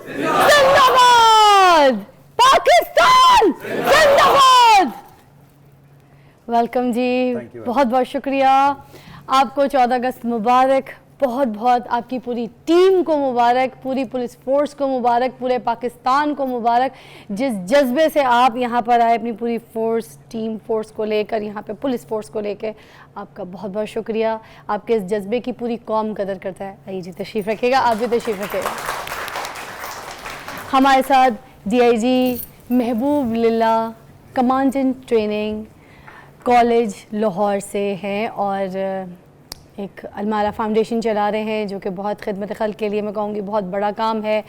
जिंदाबाद पाकिस्तान, जिंदाबाद। वेलकम जी, बहुत बहुत शुक्रिया आपको। 14 अगस्त मुबारक, बहुत बहुत आपकी पूरी टीम को मुबारक, पूरी पुलिस फोर्स को मुबारक, पूरे पाकिस्तान को मुबारक। जिस जज्बे से आप यहाँ पर आए अपनी पूरी फोर्स, टीम फोर्स को लेकर, यहाँ पे पुलिस फोर्स को लेकर, आपका बहुत बहुत शुक्रिया। आपके इस जज्बे की पूरी कौम कदर करता है। आइए जी, तशरीफ़ रखिएगा, आप भी तशरीफ़ रखिएगा। हमारे साथ DIG महबूब लिल्ला, कमांडेंट ट्रेनिंग कॉलेज लाहौर से हैं और एक अलमारा फाउंडेशन चला रहे हैं जो कि बहुत खिदमत खल्क के लिए मैं कहूँगी बहुत बड़ा काम है।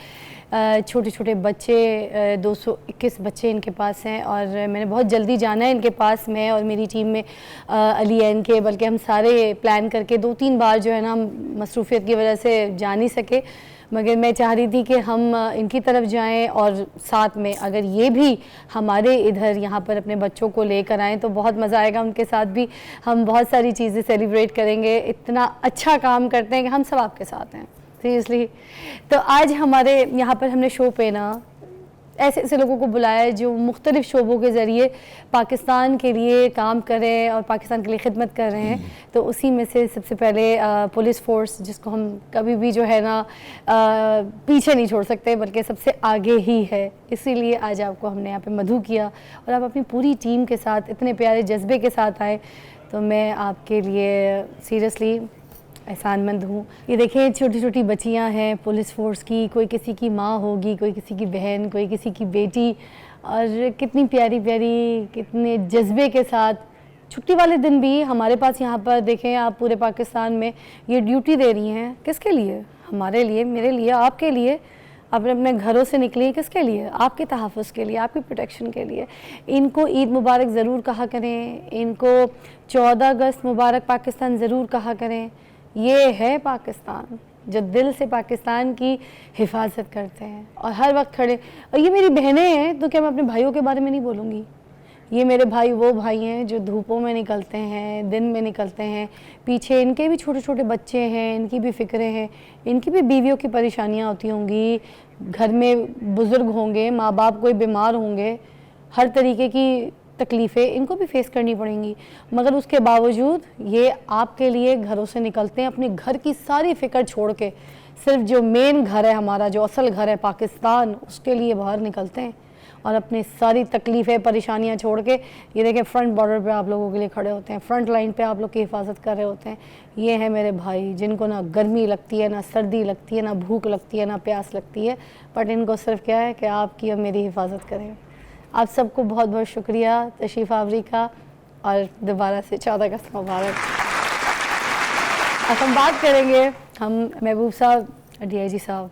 छोटे छोटे बच्चे 221 बच्चे इनके पास हैं और मैंने बहुत जल्दी जाना है इनके पास में और मेरी टीम में अली एन के, बल्कि हम सारे प्लान करके 2-3 बार जो है ना मसरूफियत की वजह से जा नहीं सके, मगर मैं चाह रही थी कि हम इनकी तरफ जाएं और साथ में अगर ये भी हमारे इधर यहाँ पर अपने बच्चों को लेकर आएँ तो बहुत मज़ा आएगा। उनके साथ भी हम बहुत सारी चीज़ें सेलिब्रेट करेंगे। इतना अच्छा काम करते हैं कि हम सब आपके साथ हैं, सीरियसली। तो आज हमारे यहाँ पर हमने शो पे ना ऐसे ऐसे लोगों को बुलाया है जो मुख्तलिफ़ शोबों के ज़रिए पाकिस्तान के लिए काम कर रहे हैं और पाकिस्तान के लिए खिदमत कर रहे हैं। तो उसी में से सबसे पहले पुलिस फोर्स, जिसको हम कभी भी जो है ना पीछे नहीं छोड़ सकते बल्कि सबसे आगे ही है, इसीलिए आज आपको हमने यहाँ पे मधु किया और आप अपनी पूरी टीम के साथ इतने प्यारे जज्बे के साथ आए, तो मैं आपके लिए सीरियसली एहसानमंद हूँ। ये देखें, छोटी छोटी बच्चियाँ हैं पुलिस फोर्स की, कोई किसी की माँ होगी, कोई किसी की बहन, कोई किसी की बेटी, और कितनी प्यारी प्यारी, कितने जज्बे के साथ छुट्टी वाले दिन भी हमारे पास यहाँ पर देखें आप पूरे पाकिस्तान में ये ड्यूटी दे रही हैं। किसके लिए? हमारे लिए, मेरे लिए, आपके लिए। अपने अपने घरों से निकली किसके लिए? आपके तहफ़्फ़ुज़ के लिए, आपकी प्रोटेक्शन के लिए। इनको ईद मुबारक ज़रूर कहा करें, इनको 14 अगस्त मुबारक पाकिस्तान ज़रूर कहा करें। ये है पाकिस्तान जो दिल से पाकिस्तान की हिफाजत करते हैं और हर वक्त खड़े। और ये मेरी बहनें हैं, तो क्या मैं अपने भाइयों के बारे में नहीं बोलूँगी? ये मेरे भाई वो भाई हैं जो धूपों में निकलते हैं, दिन में निकलते हैं, पीछे इनके भी छोटे छोटे बच्चे हैं, इनकी भी फ़िक्रें हैं, इनकी भी बीवियों की परेशानियाँ होती होंगी, घर में बुज़ुर्ग होंगे, माँ बाप कोई बीमार होंगे, हर तरीके की तकलीफ़ें इनको भी फेस करनी पड़ेंगी, मगर उसके बावजूद ये आपके लिए घरों से निकलते हैं अपने घर की सारी फ़िक्र छोड़ के। सिर्फ जो मेन घर है हमारा, जो असल घर है पाकिस्तान, उसके लिए बाहर निकलते हैं और अपनी सारी तकलीफ़ें परेशानियां छोड़ के ये देखें फ्रंट बॉर्डर पे आप लोगों के लिए खड़े होते हैं, फ्रंट लाइन पे आप लोग की हिफाजत कर रहे होते हैं। ये हैं मेरे भाई जिनको ना गर्मी लगती है, ना सर्दी लगती है, ना भूख लगती है, ना प्यास लगती है, बट इनको सिर्फ क्या है कि आपकी और मेरी हिफाजत करें। आप सबको बहुत बहुत शुक्रिया तशरीफ़ आवरी का और दोबारा से 14 अगस्त मुबारक। अब हम बात करेंगे, हम महबूब साहब, DIG साहब,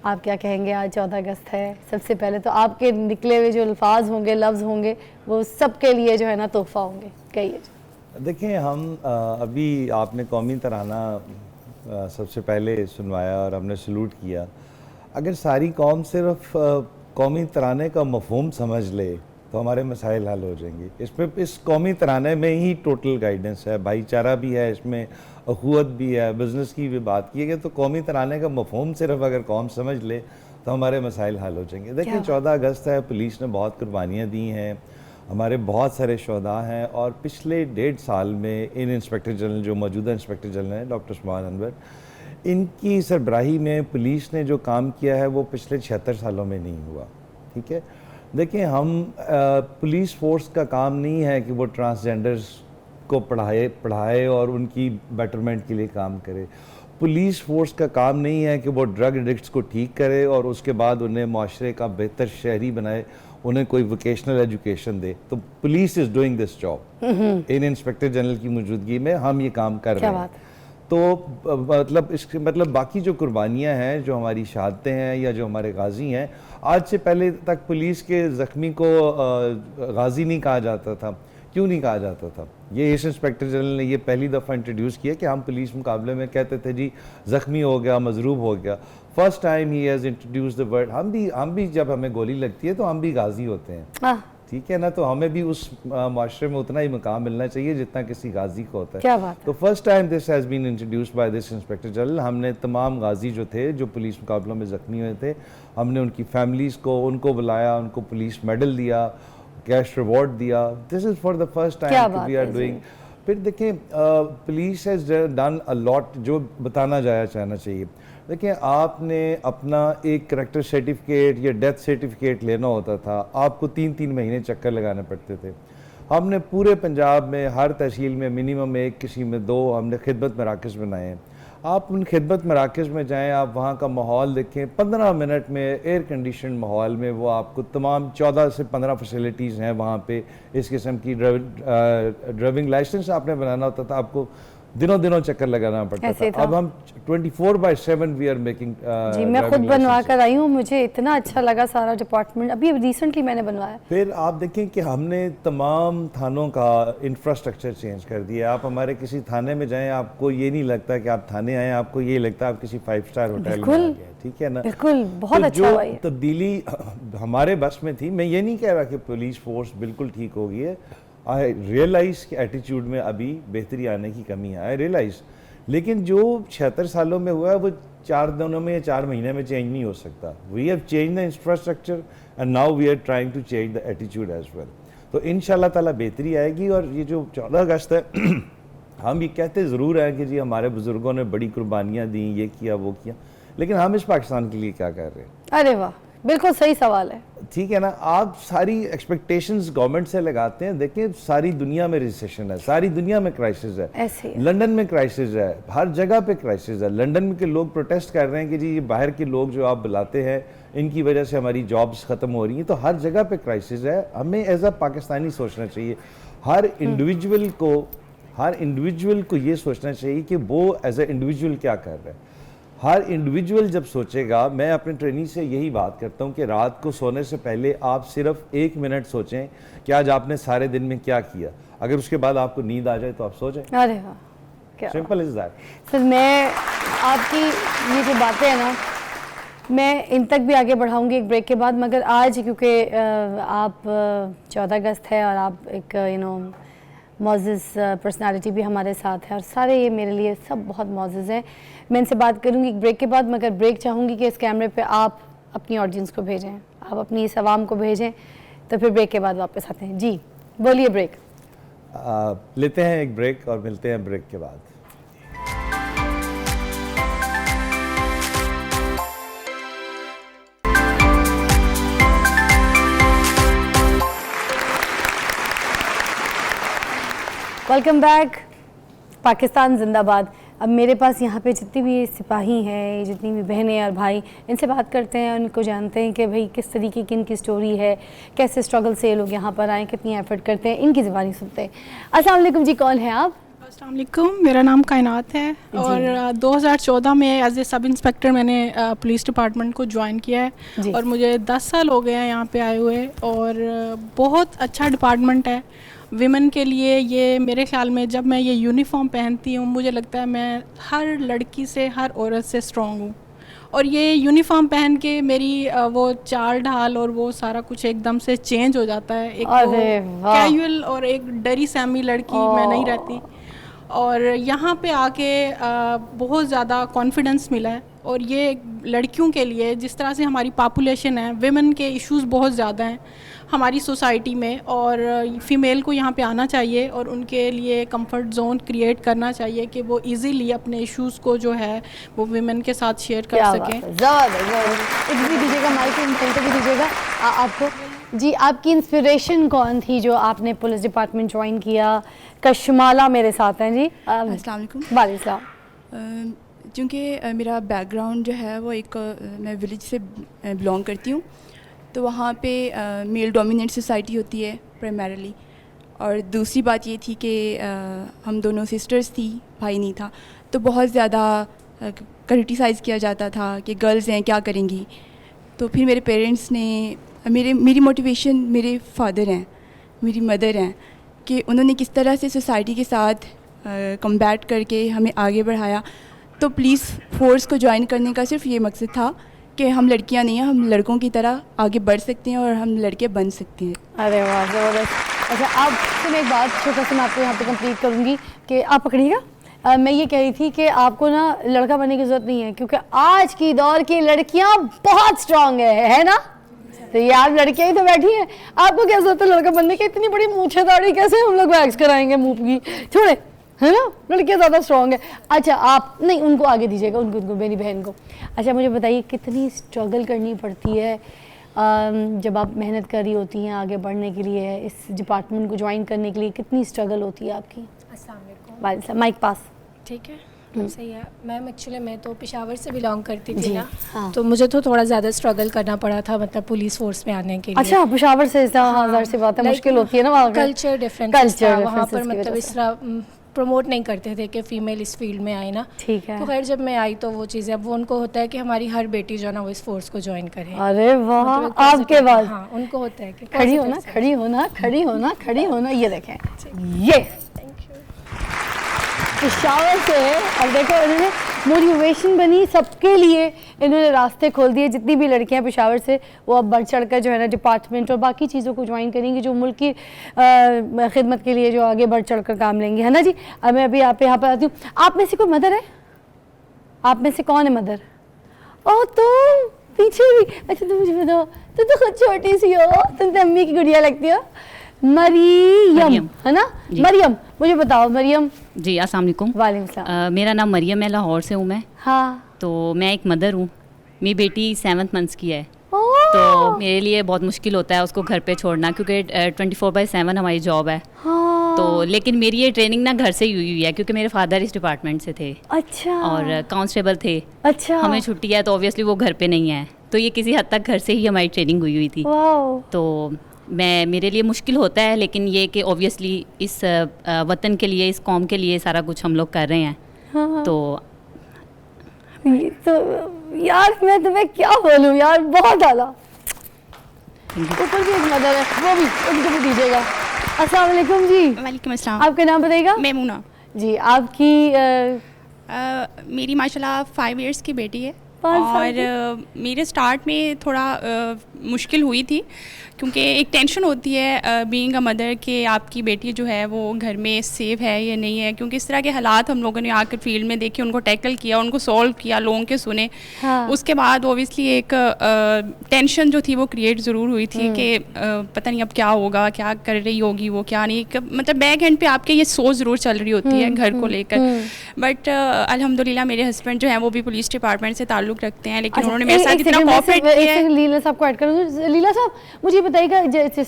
आप क्या कहेंगे? आज 14 अगस्त है, सबसे पहले तो आपके निकले हुए जो अल्फाज होंगे, लफ्ज़ होंगे, वो सबके लिए जो है ना तोहफ़ा होंगे। कहिए। देखिए, हम अभी आपने कौमी तराना सबसे पहले सुनवाया और हमने सलूट किया। अगर सारी कौम सिर्फ कौमी तराने का मफ़हूम समझ ले तो हमारे मसाइल हल हो जाएंगे। इस कौमी तराने में ही टोटल गाइडेंस है, भाईचारा भी है, इसमें अखुवत भी है, बिज़नेस की भी बात की है। तो कौमी तराने का मफ़हूम सिर्फ अगर कौम समझ ले तो हमारे मसाइल हल हो जाएंगे। देखिए, 14 अगस्त है, पुलिस ने बहुत कुर्बानियाँ दी हैं, हमारे बहुत सारे शोहदा हैं और पिछले 1.5 साल में इन इंस्पेक्टर जनरल, जो मौजूदा इंस्पेक्टर जनरल हैं डॉक्टर उस्मान अनवर, इनकी सरबराही में पुलिस ने जो काम किया है वो पिछले 76 सालों में नहीं हुआ। ठीक है, देखिए, हम पुलिस फोर्स का काम नहीं है कि वो ट्रांसजेंडर्स को पढ़ाए और उनकी बेटरमेंट के लिए काम करे। पुलिस फोर्स का काम नहीं है कि वो ड्रग एडिक्ट्स को ठीक करे और उसके बाद उन्हें माशरे का बेहतर शहरी बनाए, उन्हें कोई वोकेशनल एजुकेशन दे। तो police is doing this job. In inspector general की मौजूदगी में हम ये काम कर रहे हैं। तो मतलब बाकी जो कुर्बानियाँ हैं, जो हमारी शहादतें हैं या जो हमारे गाजी हैं, आज से पहले तक पुलिस के ज़ख्मी को गाजी नहीं कहा जाता था। क्यों नहीं कहा जाता था? ये इस इंस्पेक्टर जनरल ने ये पहली दफ़ा इंट्रोड्यूस किया कि हम पुलिस मुकाबले में कहते थे जी ज़ख्मी हो गया, मजरूब हो गया। First time he has introduce the word. हम भी जब हमें गोली लगती है तो हम भी गाजी होते हैं। ठीक है ना, तो हमें भी उस माशरे में उतना ही मुकाम मिलना चाहिए जितना किसी गाजी को होता है। क्या बात है। तो first time this has been introduced by this inspector general. हमने तमाम गाजी जो थे, जो पुलिस मुकाबलों में ज़ख्मी हुए थे, हमने उनकी फैमिलीज़ को उनको बुलाया, उनको पुलिस मेडल दिया, कैश रिवॉर्ड दिया। This is for the first time we are doing. फिर देखें, police has done a lot जो बताना चाहना चाहिए। देखिए, आपने अपना एक करेक्टर सर्टिफिकेट या डेथ सर्टिफिकेट लेना होता था, आपको 3-3 महीने चक्कर लगाने पड़ते थे। हमने पूरे पंजाब में हर तहसील में मिनिमम 1, किसी में 2 हमने खिदमत मराकज़ बनाए हैं। आप उन खिदमत मराकज़ में जाएं, आप वहाँ का माहौल देखें, 15 मिनट में एयर कंडीशन माहौल में वो आपको तमाम 14 से 15 फैसिलिटीज़ हैं वहाँ पे। इस किस्म की ड्राइविंग लाइसेंस आपने बनाना होता था, आपको दिनों चक्कर लगाना पड़ता था। अब हम 24/7 वी आर मेकिंग। जी, मैं खुद बनवा कर आई हूँ, मुझे इतना अच्छा लगा सारा डिपार्टमेंट, अभी रिसेंटली मैंने बनवाया। फिर आप देखें कि हमने तमाम थानों का इंफ्रास्ट्रक्चर चेंज कर दिया। आप हमारे किसी थाने में जाएं, आपको ये नहीं लगता कि आप थाने आए, आपको ये लगता है आप किसी 5 स्टार होटल में आ गए। ठीक है ना, बिल्कुल, बहुत अच्छा हुआ। जो तब्दीली हमारे बस में थी, मैं ये नहीं कह रहा कि पुलिस फोर्स बिल्कुल ठीक हो गई है। आई रियलाइज़ कि एटीट्यूड में अभी बेहतरी आने की कमी है, आई रियलाइज़। लेकिन जो 76 सालों में हुआ है वो 4 दिनों में या 4 महीने में चेंज नहीं हो सकता। We have change the infrastructure and now we are trying to change the attitude as well. तो इंशाल्लाह ताला बेहतरी आएगी। और ये जो 14 अगस्त है हम ये कहते ज़रूर हैं कि जी हमारे बुज़ुर्गों ने बड़ी कुर्बानियाँ दी, ये किया वो किया, लेकिन हम इस पाकिस्तान के लिए क्या कर रहे हैं? अरे वाह, बिल्कुल सही सवाल है। ठीक है ना, आप सारी एक्सपेक्टेशंस गवर्नमेंट से लगाते हैं। देखिए, सारी दुनिया में रिसेशन है, सारी दुनिया में क्राइसिस है, ऐसे लंदन में क्राइसिस है, हर जगह पे क्राइसिस है। लंदन के लोग प्रोटेस्ट कर रहे हैं कि जी ये बाहर के लोग जो आप बुलाते हैं, इनकी वजह से हमारी जॉब्स ख़त्म हो रही हैं। तो हर जगह पे क्राइसिस है। हमें एज अ पाकिस्तानी सोचना चाहिए। हर इंडिविजुअल को ये सोचना चाहिए कि वो एज ए इंडिविजुअल क्या कर रहा है। हर इंडिविजुअल जब सोचेगा, मैं अपने ट्रेनी से यही बात करता हूँ कि रात को सोने से पहले आप सिर्फ 1 मिनट सोचें कि आज आपने सारे दिन में क्या किया। अगर उसके बाद आपको नींद आ जाए तो आप सो जाएं। अरे वाह, क्या सिंपल इज दैट। सर, मैं आपकी ये जो बातें हैं ना, मैं इन तक भी आगे बढ़ाऊंगी एक ब्रेक के बाद, मगर आज क्योंकि आप 14 अगस्त है और आप एक मौजूज़ पर्सनालिटी भी हमारे साथ है और सारे ये मेरे लिए सब बहुत मौजूज़ हैं। मैं इनसे बात करूंगी एक ब्रेक के बाद, मगर ब्रेक चाहूँगी कि इस कैमरे पे आप अपनी ऑडियंस को भेजें, आप अपनी इस आवाम को भेजें, तो फिर ब्रेक के बाद वापस आते हैं। जी बोलिए। ब्रेक लेते हैं एक ब्रेक और मिलते हैं ब्रेक के बाद। Welcome back. पाकिस्तान जिंदाबाद। अब मेरे पास यहाँ पे जितनी भी सिपाही हैं, जितनी भी बहनें और भाई, इनसे बात करते हैं, उनको जानते हैं कि भाई किस तरीके की इनकी स्टोरी है, कैसे स्ट्रगल से ये लोग यहाँ पर आए, कितनी एफर्ट करते हैं, इनकी ज़बानी सुनते हैं। अस्सलाम वालेकुम जी, कौन है आप? अस्सलाम वालेकुम, मेरा नाम कायनात है और 2014 में एज ए सब इंस्पेक्टर मैंने पुलिस डिपार्टमेंट को ज्वाइन किया है और मुझे 10 साल हो गए हैं यहाँ पे आए हुए। और बहुत अच्छा डिपार्टमेंट है विमेन के लिए। ये मेरे ख्याल में जब मैं ये यूनिफॉर्म पहनती हूँ, मुझे लगता है मैं हर लड़की से, हर औरत से स्ट्रॉन्ग हूँ। और ये यूनिफॉर्म पहन के मेरी वो चाल ढाल और वो सारा कुछ एकदम से चेंज हो जाता है। एक कैजुअल और एक डरी सहमी लड़की मैं नहीं रहती। और यहाँ पे आके बहुत ज़्यादा कॉन्फिडेंस मिला है। और ये लड़कियों के लिए, जिस तरह से हमारी पॉपुलेशन है, विमेन के इश्यूज़ बहुत ज़्यादा हैं हमारी सोसाइटी में, और फ़ीमेल को यहाँ पे आना चाहिए और उनके लिए कंफर्ट जोन क्रिएट करना चाहिए कि वो इजीली अपने इश्यूज़ को जो है वो विमेन के साथ शेयर कर सकें। दीजिएगा माइक, भी दीजिएगा आपको। जी, आपकी इंस्पिरेशन कौन थी जो आपने पुलिस डिपार्टमेंट ज्वाइन किया? कशमाला मेरे साथ हैं जी। अस्सलाम वालेकुम। वालेकुम सलाम। क्योंकि मेरा बैकग्राउंड जो है वो एक मैं विलेज से बिलोंग करती हूँ, तो वहाँ पे मेल डोमिनेंट सोसाइटी होती है प्राइमरीली। और दूसरी बात ये थी कि हम दोनों सिस्टर्स थी, भाई नहीं था, तो बहुत ज़्यादा क्रिटिसाइज़ किया जाता था कि गर्ल्स हैं क्या करेंगी। तो फिर मेरे पेरेंट्स ने मेरी मोटिवेशन मेरे फादर हैं, मेरी मदर हैं, कि उन्होंने किस तरह से सोसाइटी के साथ कम्बैट करके हमें आगे बढ़ाया। तो पुलिस फोर्स को ज्वाइन करने का सिर्फ ये मकसद था कि हम लड़कियां नहीं हैं, हम लड़कों की तरह आगे बढ़ सकते हैं और हम लड़के बन सकते हैं। अरे वाह, ज़बरदस्त। अच्छा, आपसे मैं एक बात छोटा सा मैं आपको यहाँ पे कंप्लीट करूँगी कि आप पकड़िएगा। मैं ये कह रही थी कि आपको ना लड़का बनने की ज़रूरत नहीं है, क्योंकि आज की दौर की लड़कियाँ बहुत स्ट्रांग है ना? तो ये आप लड़कियाँ ही तो बैठी हैं, आपको क्या जरूरत है लड़का बनने की? इतनी बड़ी मूंछें दाढ़ी कैसे हम लोग वैक्स कराएंगे मुँह की? छोड़े, है ना, लड़कियाँ ज़्यादा स्ट्रांग है। अच्छा, आप नहीं, उनको आगे दीजिएगा, उनको मेरी बहन को। अच्छा, मुझे बताइए कितनी स्ट्रगल करनी पड़ती है जब आप मेहनत कर रही होती हैं आगे बढ़ने के लिए, इस डिपार्टमेंट को ज्वाइन करने के लिए कितनी स्ट्रगल होती है आपकी? अस्सलाम वालेकुम। माइक पास। ठीक है, सही है मैम। एक्चुअली मैं तो पेशावर से बिलोंग करती थी ना, हाँ। तो मुझे तो थोड़ा ज़्यादा स्ट्रगल करना पड़ा था, मतलब पुलिस फोर्स में आने के लिए। अच्छा, पेशावर से? हाँ, ज़ाहिर सी बात है, मुश्किल होती है ना वहाँ। कल्चर डिफरेंस था वहाँ पर, मतलब इस तरह प्रमोट नहीं करते थे कि फ़ीमेल इस फील्ड में आए ना। ठीक है। तो खैर जब मैं आई तो वो चीज़ें, अब वो उनको होता है कि हमारी हर बेटी जो है ना वो इस फोर्स को ज्वाइन करे। अरे वाह, मतलब आपके बाद? हाँ, उनको होता है कि खड़ी होना, खड़ी होना, खड़ी होना, खड़ी होना। ये देखें, ये पेशावर से अब देखो इन्होंने मोटिवेशन बनी सबके लिए, इन्होंने रास्ते खोल दिए। जितनी भी लड़कियां पेशावर से वो अब बढ़ चढ़ कर जो है ना डिपार्टमेंट और बाकी चीज़ों को ज्वाइन करेंगी, जो मुल्क की खिदमत के लिए जो आगे बढ़ चढ़ कर काम लेंगे, है ना जी। अब मैं अभी आप यहाँ पर आती हूँ। आप में से कोई मदर है? आप में से कौन है मदर? ओह, तुम पीछे भी। अच्छा, तुम मुझे बताओ, तुम तो खुद छोटी सी हो, तुम तो अम्मी की गुड़िया लगती हो। मरियम, है ना? मरियम, मुझे बताओ मरियम। जी, अस्सलाम वालेकुम। वालेकुम सलाम। मेरा नाम मरियम है, लाहौर से हूँ मैं। हाँ। तो मैं एक मदर हूँ, मेरी बेटी 7th मंथ्स की है। ओह। तो मेरे लिए बहुत मुश्किल होता है उसको घर पे छोड़ना, क्योंकि 24/7 हमारी जॉब है। हाँ। तो लेकिन मेरी ये ट्रेनिंग ना घर से ही हुई है, क्योंकि मेरे फादर इस डिपार्टमेंट से थे। अच्छा। और कांस्टेबल थे। अच्छा। हमें छुट्टी है तो ऑब्वियसली वो घर पे नहीं है, तो ये किसी हद तक घर से ही हमारी ट्रेनिंग हुई थी। वाओ। तो मेरे लिए मुश्किल होता है, लेकिन ये कि ऑब्वियसली इस वतन के लिए, इस कौम के लिए सारा कुछ हम लोग कर रहे हैं। हाँ। तो यार मैं तुम्हें क्या बोलूं यार, बहुत आला। ऊपर भी एक मदर है, वो भी, उनको भी दीजिएगा। अस्सलाम वालेकुम जी। वालेकुम अस्सलाम। आपका नाम बताइएगा? मेमूना जी। आपकी मेरी माशाल्लाह 5 इयर्स की बेटी है। 5 साल और मेरे स्टार्ट में थोड़ा मुश्किल हुई थी, क्योंकि एक टेंशन होती है बीइंग अ मदर कि आपकी बेटी जो है वो घर में सेफ है या नहीं है, क्योंकि इस तरह के हालात हम लोगों ने आकर फील्ड में देखे, उनको टैकल किया, उनको सॉल्व किया, लोगों के सुने। हाँ। उसके बाद ओबियसली एक टेंशन जो थी वो क्रिएट ज़रूर हुई थी कि पता नहीं अब क्या होगा, क्या कर रही होगी वो, क्या नहीं। मतलब बैक एंड पे आपके ये सोच ज़रूर चल रही होती है घर को लेकर। बट अल्हम्दुलिल्लाह मेरे हस्बैंड जो है वो भी पुलिस डिपार्टमेंट से ताल्लुक़ रखते हैं, लेकिन उन्होंने मेरे साथ इतना कोऑपरेट किया है। लीला साहब को ऐड करूँ। लीला साहब, मुझे बताइएगा, जैसे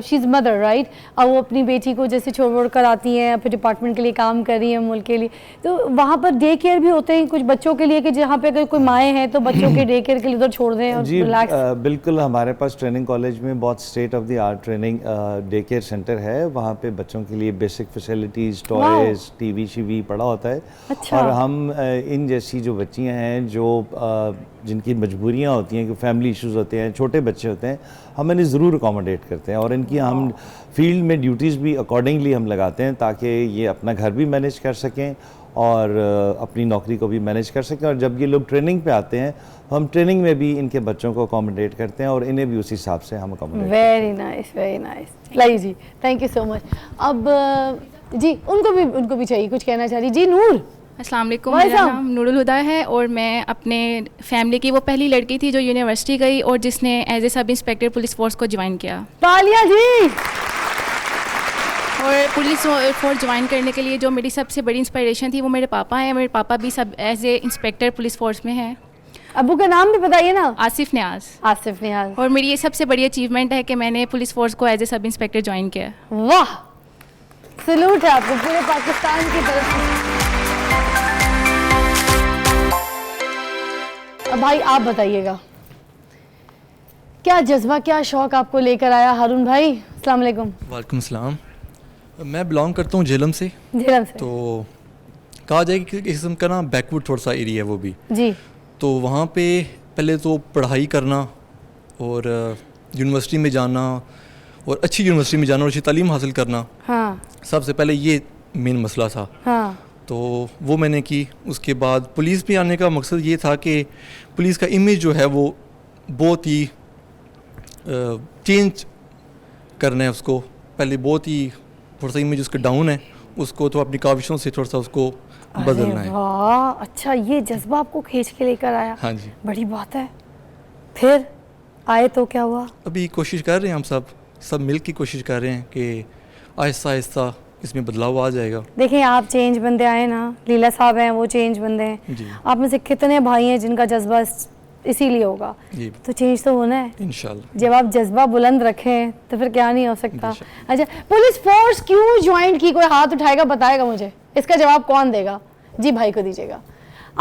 शी इज़ मदर राइट, और वो अपनी बेटी को जैसे छोड़ कर आती हैं, अपने डिपार्टमेंट के लिए काम कर रही हैं मुल्क के लिए, तो वहाँ पर डे केयर भी होते हैं कुछ बच्चों के लिए, कि जहाँ पे अगर कोई माएँ हैं तो बच्चों के डे केयर के लिए उधर छोड़ दें और जी रिलैक्स? बिल्कुल, हमारे पास ट्रेनिंग कॉलेज में बहुत state of the art training day care centre है। वहाँ पे बच्चों के लिए बेसिक फैसिलिटीज़, टॉयज़, टीवी शीवी पड़ा होता है। अच्छा। और हम इन जैसी जो बच्चियाँ हैं जो जिनकी मजबूरियाँ होती हैं, कि फैमिली इश्यूज़ होते हैं, छोटे बच्चे होते हैं, हम इन्हें ज़रूर अकोमोडेट करते हैं। और इनकी हम फील्ड में ड्यूटीज़ भी अकॉर्डिंगली हम लगाते हैं, ताकि ये अपना घर भी मैनेज कर सकें और अपनी नौकरी को भी मैनेज कर सकें। और जब ये लोग ट्रेनिंग पे आते हैं तो हम ट्रेनिंग में भी इनके बच्चों को अकोमोडेट करते हैं और इन्हें भी उसी हिसाब से हम accommodate. Very nice, very nice. लाई जी, थैंक यू सो मच। अब जी उनको भी चाहिए, कुछ कहना चाह रही जी। नूर। अस्सलाम वालेकुम, मेरा नाम नूरुल हुदा है और मैं अपने फैमिली की वो पहली लड़की थी जो यूनिवर्सिटी गई और जिसने as a sub inspector police force को ज्वाइन किया। तालियां जी। और पुलिस फोर्स ज्वाइन करने के लिए जो मेरी सबसे बड़ी इंस्पिरेशन थी वो मेरे पापा हैं। मेरे पापा भी sub as a inspector police force में हैं। अबू का नाम भी बताइए ना। आसिफ न्याज। आसिफ न्याज। और मेरी ये सबसे बड़ी अचीवमेंट है कि मैंने पुलिस फोर्स को as a sub inspector join किया। वाह, सैल्यूट है आपको पूरे पाकिस्तान की तरफ से। अब भाई आप बताइएगा, क्या जज्बा, क्या शौक आपको लेकर आया हारून भाई? अस्सलाम वालेकुम। वालेकुम सलाम। मैं बिलोंग करता हूँ झेलम से। झेलम से। तो कहा जाए कि किस्म का ना बैकवर्ड थोड़ा सा एरिया है वो भी जी। तो वहाँ पे पहले तो पढ़ाई करना और यूनिवर्सिटी में जाना और अच्छी यूनिवर्सिटी में जाना और अच्छी तालीम हासिल करना। हाँ। सबसे पहले ये मेन मसला था। हाँ। तो वो मैंने की। उसके बाद पुलिस में आने का मकसद ये था कि पुलिस का इमेज जो है वो बहुत ही चेंज करना है उसको। पहले बहुत ही थोड़ा सा इमेज उसका डाउन है, उसको तो अपनी काविशों से थोड़ा सा उसको बदलना है। वाह, अच्छा, ये जज्बा आपको खींच के लेकर आया। हाँ जी, बड़ी बात है। फिर आए तो क्या हुआ? अभी कोशिश कर रहे हैं, हम सब मिल की कोशिश कर रहे हैं कि आहिस्ता आहिस्ता इसमें बदलाव आ जाएगा। देखिए, आप चेंज बंदे आए ना, लीला साहब हैं वो चेंज बंदे हैं जी। आप में से कितने भाई हैं जिनका जज्बा इसीलिए होगा, तो चेंज तो होना है इंशाल्लाह। जब आप जज्बा बुलंद रखें तो फिर क्या नहीं हो सकता। अच्छा, पुलिस फोर्स क्यों ज्वाइन की? कोई हाथ उठाएगा, बताएगा मुझे, इसका जवाब कौन देगा? जी भाई को दीजिएगा।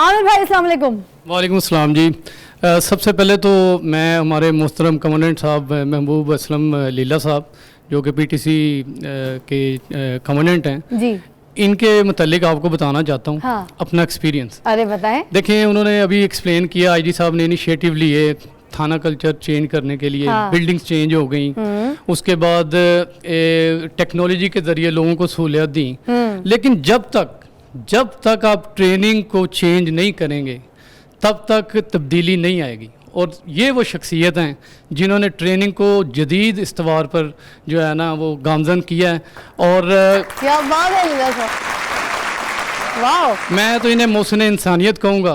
आमिर भाई, अस्सलाम वालेकुम। वालेकुम अस्सलाम जी। सबसे पहले तो मैं हमारे मोहतरम कमांडेंट साहब महबूब असलम लीला साहब जो कि पीटीसी के कमांडेंट हैं जी, इनके मुतालिक आपको बताना चाहता हूँ हाँ। अपना एक्सपीरियंस। अरे बताएं। देखिए, उन्होंने अभी एक्सप्लेन किया, आईजी साहब ने इनिशिएटिव लिए थाना कल्चर चेंज करने के लिए। हाँ। बिल्डिंग्स चेंज हो गई, उसके बाद टेक्नोलॉजी के ज़रिए लोगों को सहूलियत दी। लेकिन जब तक आप ट्रेनिंग को चेंज नहीं करेंगे तब तक तब्दीली नहीं आएगी। और ये वो शख्सियत हैं जिन्होंने ट्रेनिंग को जदीद इस्तवार पर जो है ना वो गामजन किया है। और क्या बात है लीला साहब, वाह। मैं तो इन्हें मोहसिन इंसानियत कहूँगा।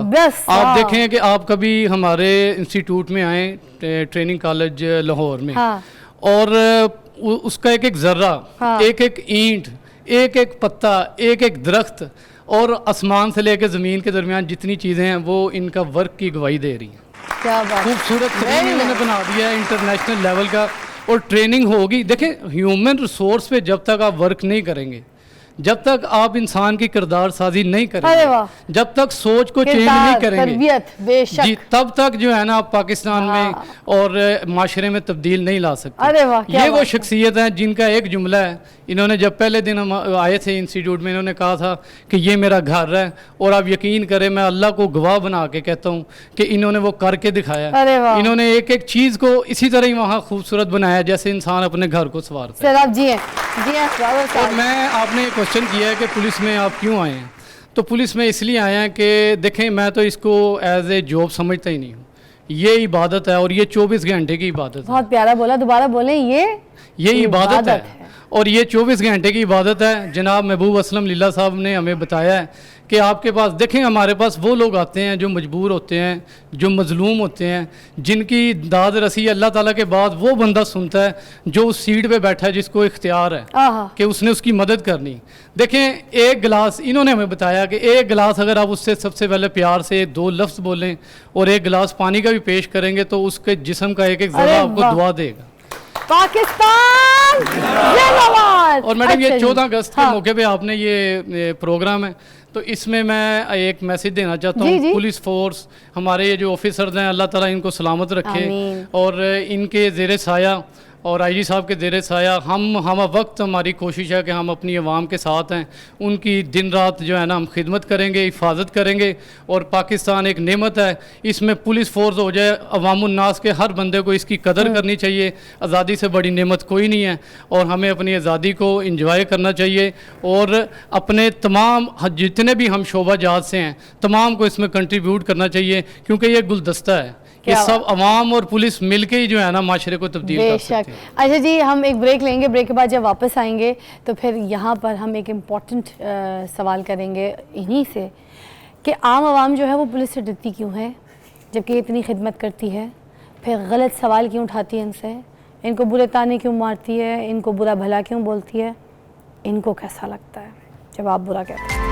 आप देखें कि आप कभी हमारे इंस्टीट्यूट में आए, ट्रेनिंग कॉलेज लाहौर में, हाँ। और उसका एक एक ज़र्रा, हाँ। एक एक ईंट, एक एक पत्ता, एक एक दरख्त और आसमान से लेकर ज़मीन के दरमियान जितनी चीज़ें हैं वो इनका वर्क की गवाही दे रही हैं। क्या बात, खूबसूरत तरीन इन्होंने बना दिया है इंटरनेशनल लेवल का। और ट्रेनिंग होगी। देखें, ह्यूमन रिसोर्स पे जब तक आप वर्क नहीं करेंगे, जब तक आप इंसान की किरदार साजी नहीं करेंगे, जब तक सोच को चेंज नहीं करेंगे जी, तब तक जो है ना आप पाकिस्तान में और माशरे में तब्दील नहीं ला सकते। अरे वाह, ये वो शख्सियत हैं जिनका एक जुमला है। इन्होंने जब पहले दिन हम आए थे इंस्टीट्यूट में, इन्होंने कहा था कि ये मेरा घर है। और आप यकीन करें, मैं अल्लाह को गवाह बना के कहता हूँ कि इन्होंने वो करके दिखाया। इन्होंने एक एक चीज़ को इसी तरह ही वहाँ खूबसूरत बनाया जैसे इंसान अपने घर को संवारता है। जी और मैं आपने क्वेश्चन किया है कि पुलिस में आप क्यों आए हैं, तो पुलिस में इसलिए आए हैं कि देखें, मैं तो इसको एज ए जॉब समझता ही नहीं हूँ। ये इबादत है और ये 24 घंटे की इबादत है। बहुत प्यारा बोला, दोबारा बोलें। ये इबादत है और ये 24 घंटे की इबादत है। जनाब महबूब असलम लीला साहब ने हमें बताया है कि आपके पास, देखें, हमारे पास वो लोग आते हैं जो मजबूर होते हैं, जो मजलूम होते हैं, जिनकी दाद रसी अल्लाह ताला के बाद वो बंदा सुनता है जो उस सीट पे बैठा है, जिसको इख्तियार है कि उसने उसकी मदद करनी। देखें, एक गिलास, इन्होंने हमें बताया कि एक गिलास अगर आप उससे सबसे पहले प्यार से 2 लफ्ज़ बोलें और एक गिलास पानी का भी पेश करेंगे तो उसके जिस्म का एक एक ज़र्रा आपको दुआ देगा। पाकिस्तान जिंदाबाद। और मैडम, ये 14 अगस्त के मौके पे आपने ये प्रोग्राम है, तो इसमें मैं एक मैसेज देना चाहता हूँ। पुलिस फोर्स, हमारे ये जो ऑफिसर्स हैं, अल्लाह ताला इनको सलामत रखे और इनके ज़ेरे साया और आईजी साहब के ज़ेरे साया हम वक्त हमारी कोशिश है कि हम अपनी आवाम के साथ हैं। उनकी दिन रात जो है ना हम खिदमत करेंगे, हिफाजत करेंगे। और पाकिस्तान एक नेमत है, इसमें पुलिस फोर्स हो जाए, अवामुन्नास के हर बंदे को इसकी कदर करनी चाहिए। आज़ादी से बड़ी नेमत कोई नहीं है और हमें अपनी आज़ादी को इंजॉय करना चाहिए। और अपने तमाम जितने भी हम शोबा जात से हैं, तमाम को इसमें कंट्रीब्यूट करना चाहिए, क्योंकि ये गुलदस्ता है। ये सब अवाम और पुलिस मिलके ही जो है ना माशरे को तब्दील कर सकते हैं। अच्छा जी, हम एक ब्रेक लेंगे। ब्रेक के बाद जब वापस आएंगे तो फिर यहाँ पर हम एक इम्पॉर्टेंट सवाल करेंगे इन्हीं से कि आम आवाम जो है वो पुलिस से डरती क्यों है जबकि इतनी खिदमत करती है। फिर गलत सवाल क्यों उठाती है इनसे, इनको बुरे ताने क्यों मारती है, इनको बुरा भला क्यों बोलती है, इनको कैसा लगता है जब आप बुरा कहते हैं।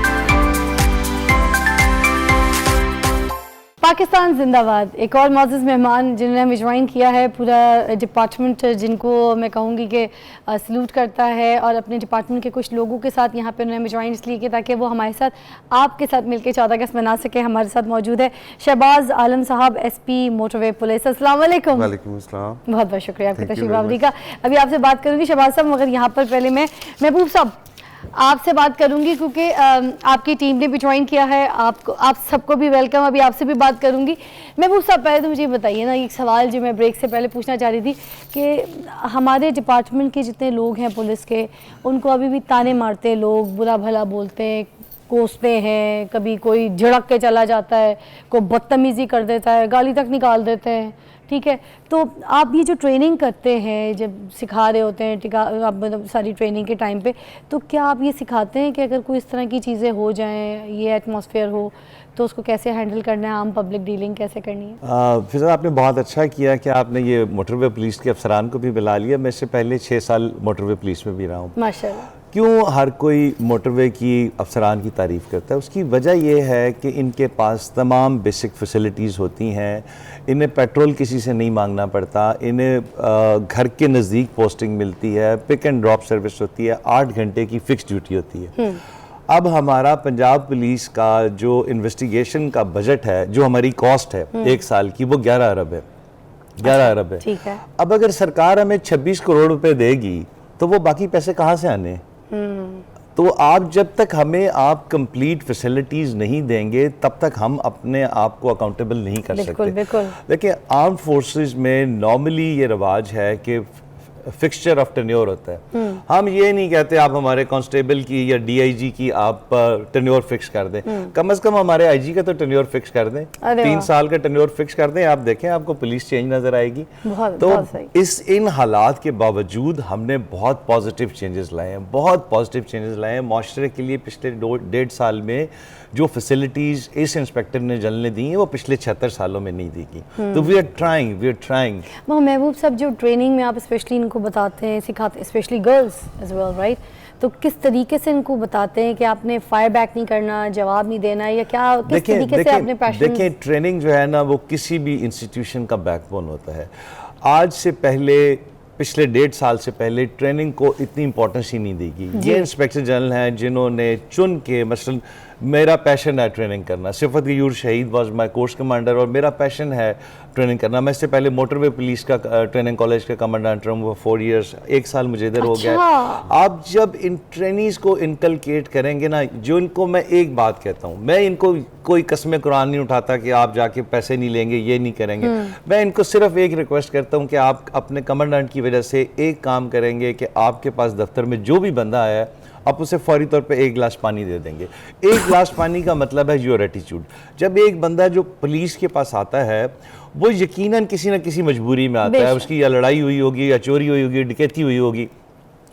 पाकिस्तान जिंदाबाद। एक और मौजूद मेहमान जिन्होंने हमें ज्वाइन किया है, पूरा डिपार्टमेंट जिनको मैं कहूँगी कि सल्यूट करता है और अपने डिपार्टमेंट के कुछ लोगों के साथ यहाँ पे उन्होंने हमें ज्वाइन इसलिए किया ताकि वो हमारे साथ आपके साथ मिलकर 14 अगस्त मना सके। हमारे साथ मौजूद है शहबाज आलम साहब, SP मोटरवे पुलिस। अस्सलाम वालेकुम। वालेकुम अस्सलाम। बहुत बहुत शुक्रिया आपकी तशरीफ आवरी का। अभी आपसे बात करूँगी शहबाज साहब, मगर यहाँ पर पहले मैं महबूब साहब आपसे बात करूंगी क्योंकि आपकी टीम ने भी ज्वाइन किया है। आप सबको भी वेलकम। अभी आपसे भी बात करूंगी। महबूब साहब, पहले तो मुझे बताइए ना, एक सवाल जो मैं ब्रेक से पहले पूछना चाह रही थी कि हमारे डिपार्टमेंट के जितने लोग हैं पुलिस के, उनको अभी भी ताने मारते हैं लोग, बुरा भला बोलते हैं, कोसते हैं, कभी कोई झड़क के चला जाता है, कोई बदतमीज़ी कर देता है, गाली तक निकाल देते हैं, ठीक है। तो आप ये जो ट्रेनिंग करते हैं, जब सिखा रहे होते हैं आप मतलब सारी ट्रेनिंग के टाइम पे, तो क्या आप ये सिखाते हैं कि अगर कोई इस तरह की चीज़ें हो जाएं, ये एटमॉस्फेयर हो, तो उसको कैसे हैंडल करना है, आम पब्लिक डीलिंग कैसे करनी है? फिजा आपने बहुत अच्छा किया कि आपने ये मोटरवे पुलिस के अफसरान को भी बुला लिया। मैं इससे पहले 6 साल मोटरवे पुलिस में भी रहा हूँ। माशाल्लाह। क्यों हर कोई मोटरवे की अफसरान की तारीफ़ करता है? उसकी वजह ये है कि इनके पास तमाम बेसिक फैसिलिटीज़ होती हैं, इन्हें पेट्रोल किसी से नहीं मांगना पड़ता, इन्हें घर के नज़दीक पोस्टिंग मिलती है, पिक एंड ड्रॉप सर्विस होती है, 8 घंटे की फ़िक्स ड्यूटी होती है। अब हमारा पंजाब पुलिस का जो इन्वेस्टिगेशन का बजट है, जो हमारी कॉस्ट है 1 साल की, वो 11 अरब है। 11 अरब है। ठीक है। अब अगर सरकार हमें 26 करोड़ रुपए देगी तो वो बाकी पैसे कहाँ से आने? तो आप जब तक हमें आप कंप्लीट फैसिलिटीज़ नहीं देंगे तब तक हम अपने आप को अकाउंटेबल नहीं कर सकते। बिल्कुल। देखिए, आर्म फोर्सेस में नॉर्मली ये रिवाज है कि फिक्सचर ऑफ टेन्योर होता है। हम ये नहीं कहते आप हमारे कांस्टेबल की या डीआईजी की आप टेन्योर फिक्स कर दें, कम से कम हमारे आईजी का तो टेन्योर फिक्स कर दें, 3 साल का टेन्योर फिक्स कर दें। आप देखें, आपको पुलिस चेंज नजर आएगी। तो इन हालात के बावजूद हमने बहुत पॉजिटिव चेंजेस लाए हैं, बहुत पॉजिटिव चेंजेस लाए हैं माशरे के लिए। पिछले 1.5 साल में जो फैसिलिटीज इस इंस्पेक्टर ने जनरल ने दी हैं, वो पिछले 76 सालों में नहीं दी गई। तो वी आर ट्राइंग। महबूब साहब, जो ट्रेनिंग में आप स्पेशली इनको बताते हैं, सिखाते हैं, specially girls as well, right, तो किस तरीके से इनको बताते हैं कि आपने फायर बैक नहीं करना, जवाब नहीं देना, या क्या किस तरीके से आपने पैशन? देखिए, ट्रेनिंग जो है ना, वो किसी भी इंस्टीट्यूशन का बैकबोन होता है। आज से पहले, पिछले 1.5 साल से पहले ट्रेनिंग को इतनी इंपॉर्टेंस ही नहीं दी गई। ये इंस्पेक्टर जनरल हैं जिन्होंने चुन के, मसलन मेरा पैशन है ट्रेनिंग करना, सिफत गयूर शहीद वाज माय कोर्स कमांडर, और मेरा पैशन है ट्रेनिंग करना। मैं इससे पहले मोटरवे पुलिस का ट्रेनिंग कॉलेज का कमांडेंट रहा हूँ 4 इयर्स, 1 साल मुझे इधर हो गया। आप जब इन ट्रेनीज को इनकलकेट करेंगे ना, जो इनको मैं एक बात कहता हूँ, मैं इनको कोई कसम कुरान नहीं उठाता कि आप जाके पैसे नहीं लेंगे, ये नहीं करेंगे। मैं इनको सिर्फ एक रिक्वेस्ट करता हूँ कि आप अपने कमांडेंट की वजह से एक काम करेंगे कि आपके पास दफ्तर में जो भी बंदा आया है, आप उसे फौरी तौर पे 1 गिलास पानी दे देंगे। 1 गिलास पानी का मतलब है योर एटीट्यूड। जब एक बंदा जो पुलिस के पास आता है, वो यकीनन किसी न किसी मजबूरी में आता है, उसकी या लड़ाई हुई होगी, या चोरी हुई होगी, डकैती हुई होगी,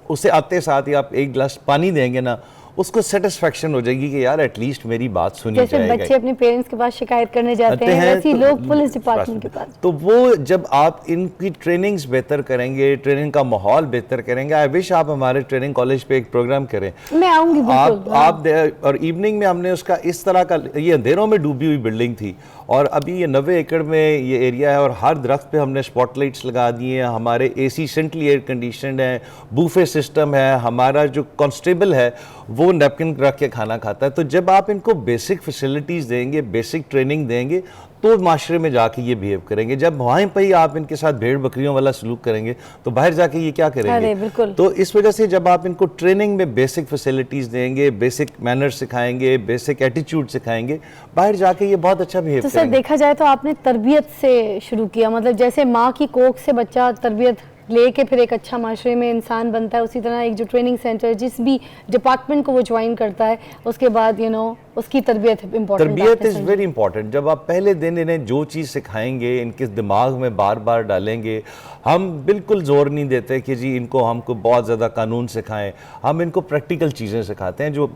उसे आते साथ ही आप 1 गिलास पानी देंगे ना, उसको सेटिस्फेक्शन हो जाएगी कि यार एटलीस्ट मेरी बात सुनी जाएगी। जैसे बच्चे अपने पेरेंट्स के पास शिकायत करने जाते हैं, वैसे ही लोग पुलिस डिपार्टमेंट के पास। तो वो जब आप इनकी ट्रेनिंग्स बेहतर करेंगे, ट्रेनिंग का माहौल बेहतर करेंगे, आई विश आप हमारे ट्रेनिंग कॉलेज पे एक प्रोग्राम करें। मैं आऊंगी बिल्कुल। आप और इवनिंग में हमने उसका इस तरह का, ये अंधेरों में डूबी हुई बिल्डिंग थी, और अभी ये 90 एकड़ में ये एरिया है, और हर दरख्त पे हमने स्पॉटलाइट्स लगा दिए हैं, हमारे AC सेंट्रली एयर कंडीशनड है, बूफे सिस्टम है, हमारा जो कांस्टेबल है वो नैपकिन रख के खाना खाता है। तो जब आप इनको बेसिक फैसिलिटीज़ देंगे, बेसिक ट्रेनिंग देंगे, तो माशरे में जाके ये बिहेव करेंगे। जब वहीं पर ही आप इनके साथ भेड़ बकरियों वाला सलूक करेंगे तो बाहर जाके ये क्या करेंगे? तो इस वजह से जब आप इनको ट्रेनिंग में बेसिक फैसिलिटीज़ देंगे, बेसिक मैनर्स सिखाएंगे, बेसिक एटीट्यूड सिखाएंगे, बाहर जाके ये बहुत अच्छा बिहेव करेंगे। तो सर, देखा जाए तो आपने तरबियत से शुरू किया, मतलब जैसे माँ की कोख से बच्चा तरबियत लेके फिर एक अच्छा माशरे में इंसान बनता है, उसी तरह एक जो ट्रेनिंग सेंटर जिस भी डिपार्टमेंट को वो ज्वाइन करता है, उसके बाद उसकी तरबियत इम्पोर्टेंट। तरबियत इज़ वेरी इंपॉर्टेंट। जब आप पहले दिन इन्हें जो चीज़ सिखाएंगे, इनके दिमाग में बार बार डालेंगे। हम बिल्कुल जोर नहीं देते कि जी इनको हमको बहुत ज़्यादा कानून सिखाएं, हम इनको प्रैक्टिकल चीज़ें सिखाते हैं जो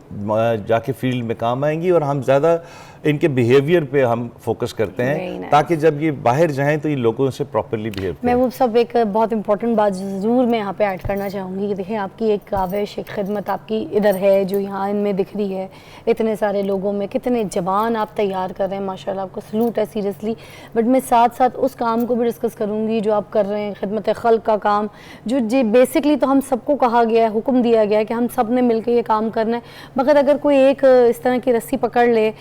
जाके फील्ड में काम आएंगी, और हम ज़्यादा इनके बिहेवियर पे हम फोकस करते हैं ताकि जब ये बाहर जाएं तो ये लोगों से प्रॉपरली बिहेव करें। मैं वो सब एक बहुत इंपॉर्टेंट बात ज़रूर मैं यहाँ पे ऐड करना चाहूँगी कि देखिए, आपकी एक काविश, एक खिदमत आपकी इधर है जो यहाँ इनमें दिख रही है, इतने सारे लोगों में कितने जवान आप तैयार कर रहे हैं, माशाल्लाह, आपको सलूट है सीरियसली। बट मैं साथ साथ उस काम को भी डिस्कस करूँगी जो आप कर रहे हैं, खिदमत खल्क का काम, जो बेसिकली तो हम सबको कहा गया है, हुक्म दिया गया है कि हम सब ने मिल के ये काम करना है, मगर अगर कोई एक इस तरह की रस्सी पकड़ ले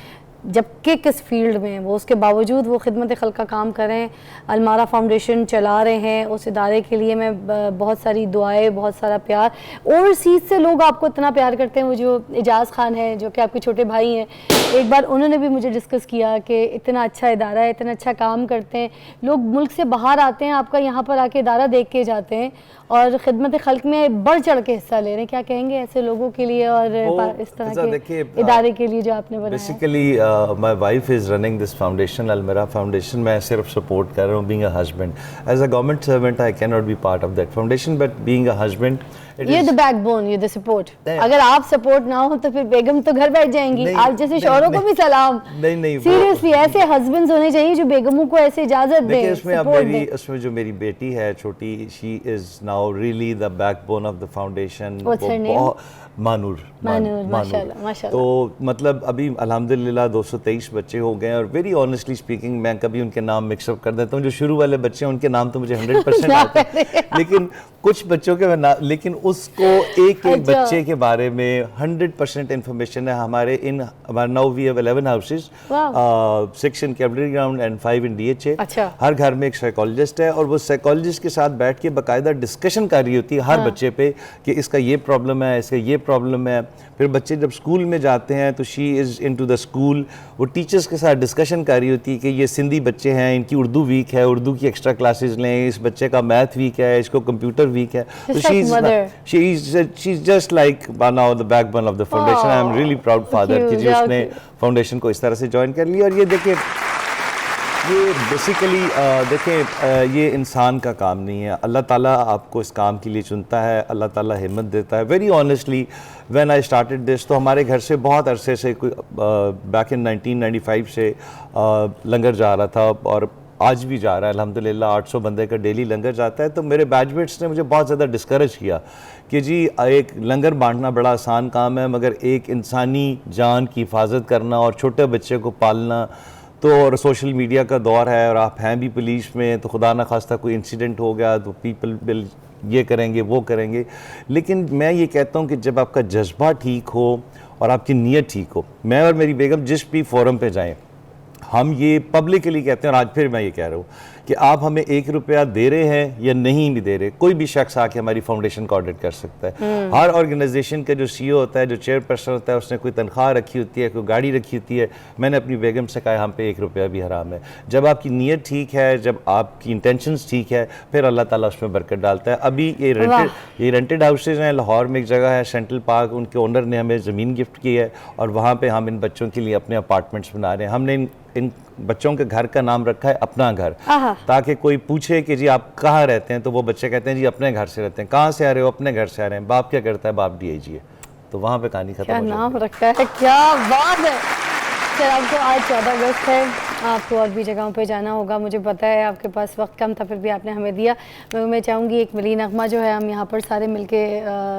जबकि किस फील्ड में वो, उसके बावजूद वो खिदमत खल्क का काम करें, अलमारा फाउंडेशन चला रहे हैं। उस इदारे के लिए मैं बहुत सारी दुआएं, बहुत सारा प्यार। ओवरसीज़ से लोग आपको इतना प्यार करते हैं। वो जो एजाज़ खान है जो कि आपके छोटे भाई हैं, एक बार उन्होंने भी मुझे डिस्कस किया कि इतना अच्छा इदारा है, इतना अच्छा काम करते हैं, लोग मुल्क से बाहर आते हैं, आपका यहाँ पर आके इदारा देख के जाते हैं और खिदमत खल्क में बढ़ चढ़ के हिस्सा ले रहे हैं। क्या कहेंगे ऐसे लोगों के लिए और इस तरह के इदारे के लिए जो आपने बनाया? Basically my wife is running this foundation, Almira foundation. मैं सिर्फ सपोर्ट कर रहा हूँ। Being a husband, as a government servant I can not be part of that foundation, but being a husband ये द बैकबोन, ये द सपोर्ट। अगर आप support ना हो तो फिर बेगम तो घर बैठ जाएंगी। आप जैसे शौहरों को भी सलाम। नहीं, सीरियसली ऐसे हस्बैंड्स होने चाहिए जो बेगमों को ऐसे इजाजत दें। उसमें जो मेरी बेटी है छोटी, she is now really the backbone of the foundation. मानूर माशाल्लाह। तो मतलब अभी अल्हम्दुलिल्लाह 223 बच्चे हो गए और वेरी ऑनेस्टली स्पीकिंग मैं कभी उनके नाम मिक्सअप कर देता हूँ। जो शुरू वाले बच्चे हैं उनके नाम तो मुझे 100% आते हैं, लेकिन कुछ बच्चों के लेकिन उसको एक बच्चे के बारे में 100% इंफॉर्मेशन है। हमारे now we have 11 houses, 6 in cavalry ground and 5 in DHA। हर घर में एक साइकोलॉजिस्ट है और वो साइकोलॉजिस्ट के साथ बैठ के बाकायदा डिस्कशन कर रही होती है हर बच्चे पे कि इसका ये प्रॉब्लम है, इसका ये प्रॉब्लम है। फिर बच्चे जब स्कूल में जाते हैं तो she is into the school, वो टीचर्स के साथ डिस्कशन कर रही होती है कि ये सिंधी बच्चे हैं, इनकी उर्दू वीक है, उर्दू की एक्स्ट्रा क्लासेस लें, इस बच्चे का मैथ वीक है, इसको कंप्यूटर वीक है। तो she is just like now the backbone of the foundation. I am really proud father कि जी उसने फाउंडेशन को इस तरह से ज्वाइन कर लिया। और ये देखिए, ये बेसिकली देखें, ये इंसान का काम नहीं है। अल्लाह ताला आपको इस काम के लिए चुनता है, अल्लाह ताला हिम्मत देता है। Very honestly when I started this, तो हमारे घर से बहुत अरसे से कोई बैक इन 1995 से लंगर जा रहा था और आज भी जा रहा है अल्हम्दुलिल्लाह। 800 बंदे का डेली लंगर जाता है। तो मेरे बैचमेट्स ने मुझे बहुत ज़्यादा डिस्करेज किया कि जी एक लंगर बांटना बड़ा आसान काम है, मगर एक इंसानी जान की हिफाजत करना और छोटे बच्चे को पालना, तो और सोशल मीडिया का दौर है और आप हैं भी पुलिस में, तो खुदा न खास्ता कोई इंसिडेंट हो गया तो पीपल विल ये करेंगे वो करेंगे। लेकिन मैं ये कहता हूँ कि जब आपका जज्बा ठीक हो और आपकी नीयत ठीक हो, मैं और मेरी बेगम जिस भी फोरम पे जाएं, हम ये पब्लिकली कहते हैं और आज फिर मैं ये कह रहा हूँ कि आप हमें 1 रुपया दे रहे हैं या नहीं भी दे रहे, कोई भी शख्स आके हमारी फाउंडेशन को ऑडिट कर सकता है। हर ऑर्गेनाइजेशन का जो CEO होता है, जो चेयरपर्सन होता है, उसने कोई तनख्वाह रखी होती है, कोई गाड़ी रखी होती है। मैंने अपनी बेगम से कहा हम पे 1 रुपया भी हराम है। जब आपकी नीयत ठीक है, जब आपकी इंटेंशंस ठीक है, फिर अल्लाह ताला उसमें बरकत डालता है। अभी ये रेंटेड हाउसेज हैं। लाहौर में एक जगह है सेंट्रल पार्क, उनके ओनर ने हमें ज़मीन गिफ्ट की है और वहाँ पर हम इन बच्चों के लिए अपने अपार्टमेंट्स बना रहे हैं। हमने इन बच्चों के घर का नाम रखा है अपना घर, ताकि कोई पूछे कि जी आप कहाँ रहते हैं तो वो बच्चे कहते हैं जी अपने घर से रहते हैं। कहाँ से आ रहे हो? अपने घर से आ रहे हैं। बाप क्या करता है? बाप DIG है। तो वहाँ पे कहानी खत्म। क्या नाम रखा है, क्या बात है। सर आपको आज 14 अगस्त है, आपको और भी जगहों पे जाना होगा, मुझे पता है आपके पास वक्त कम था, फिर भी आपने हमें दिया। मैं चाहूँगी एक मिली नगमा जो है हम यहाँ पर सारे मिलके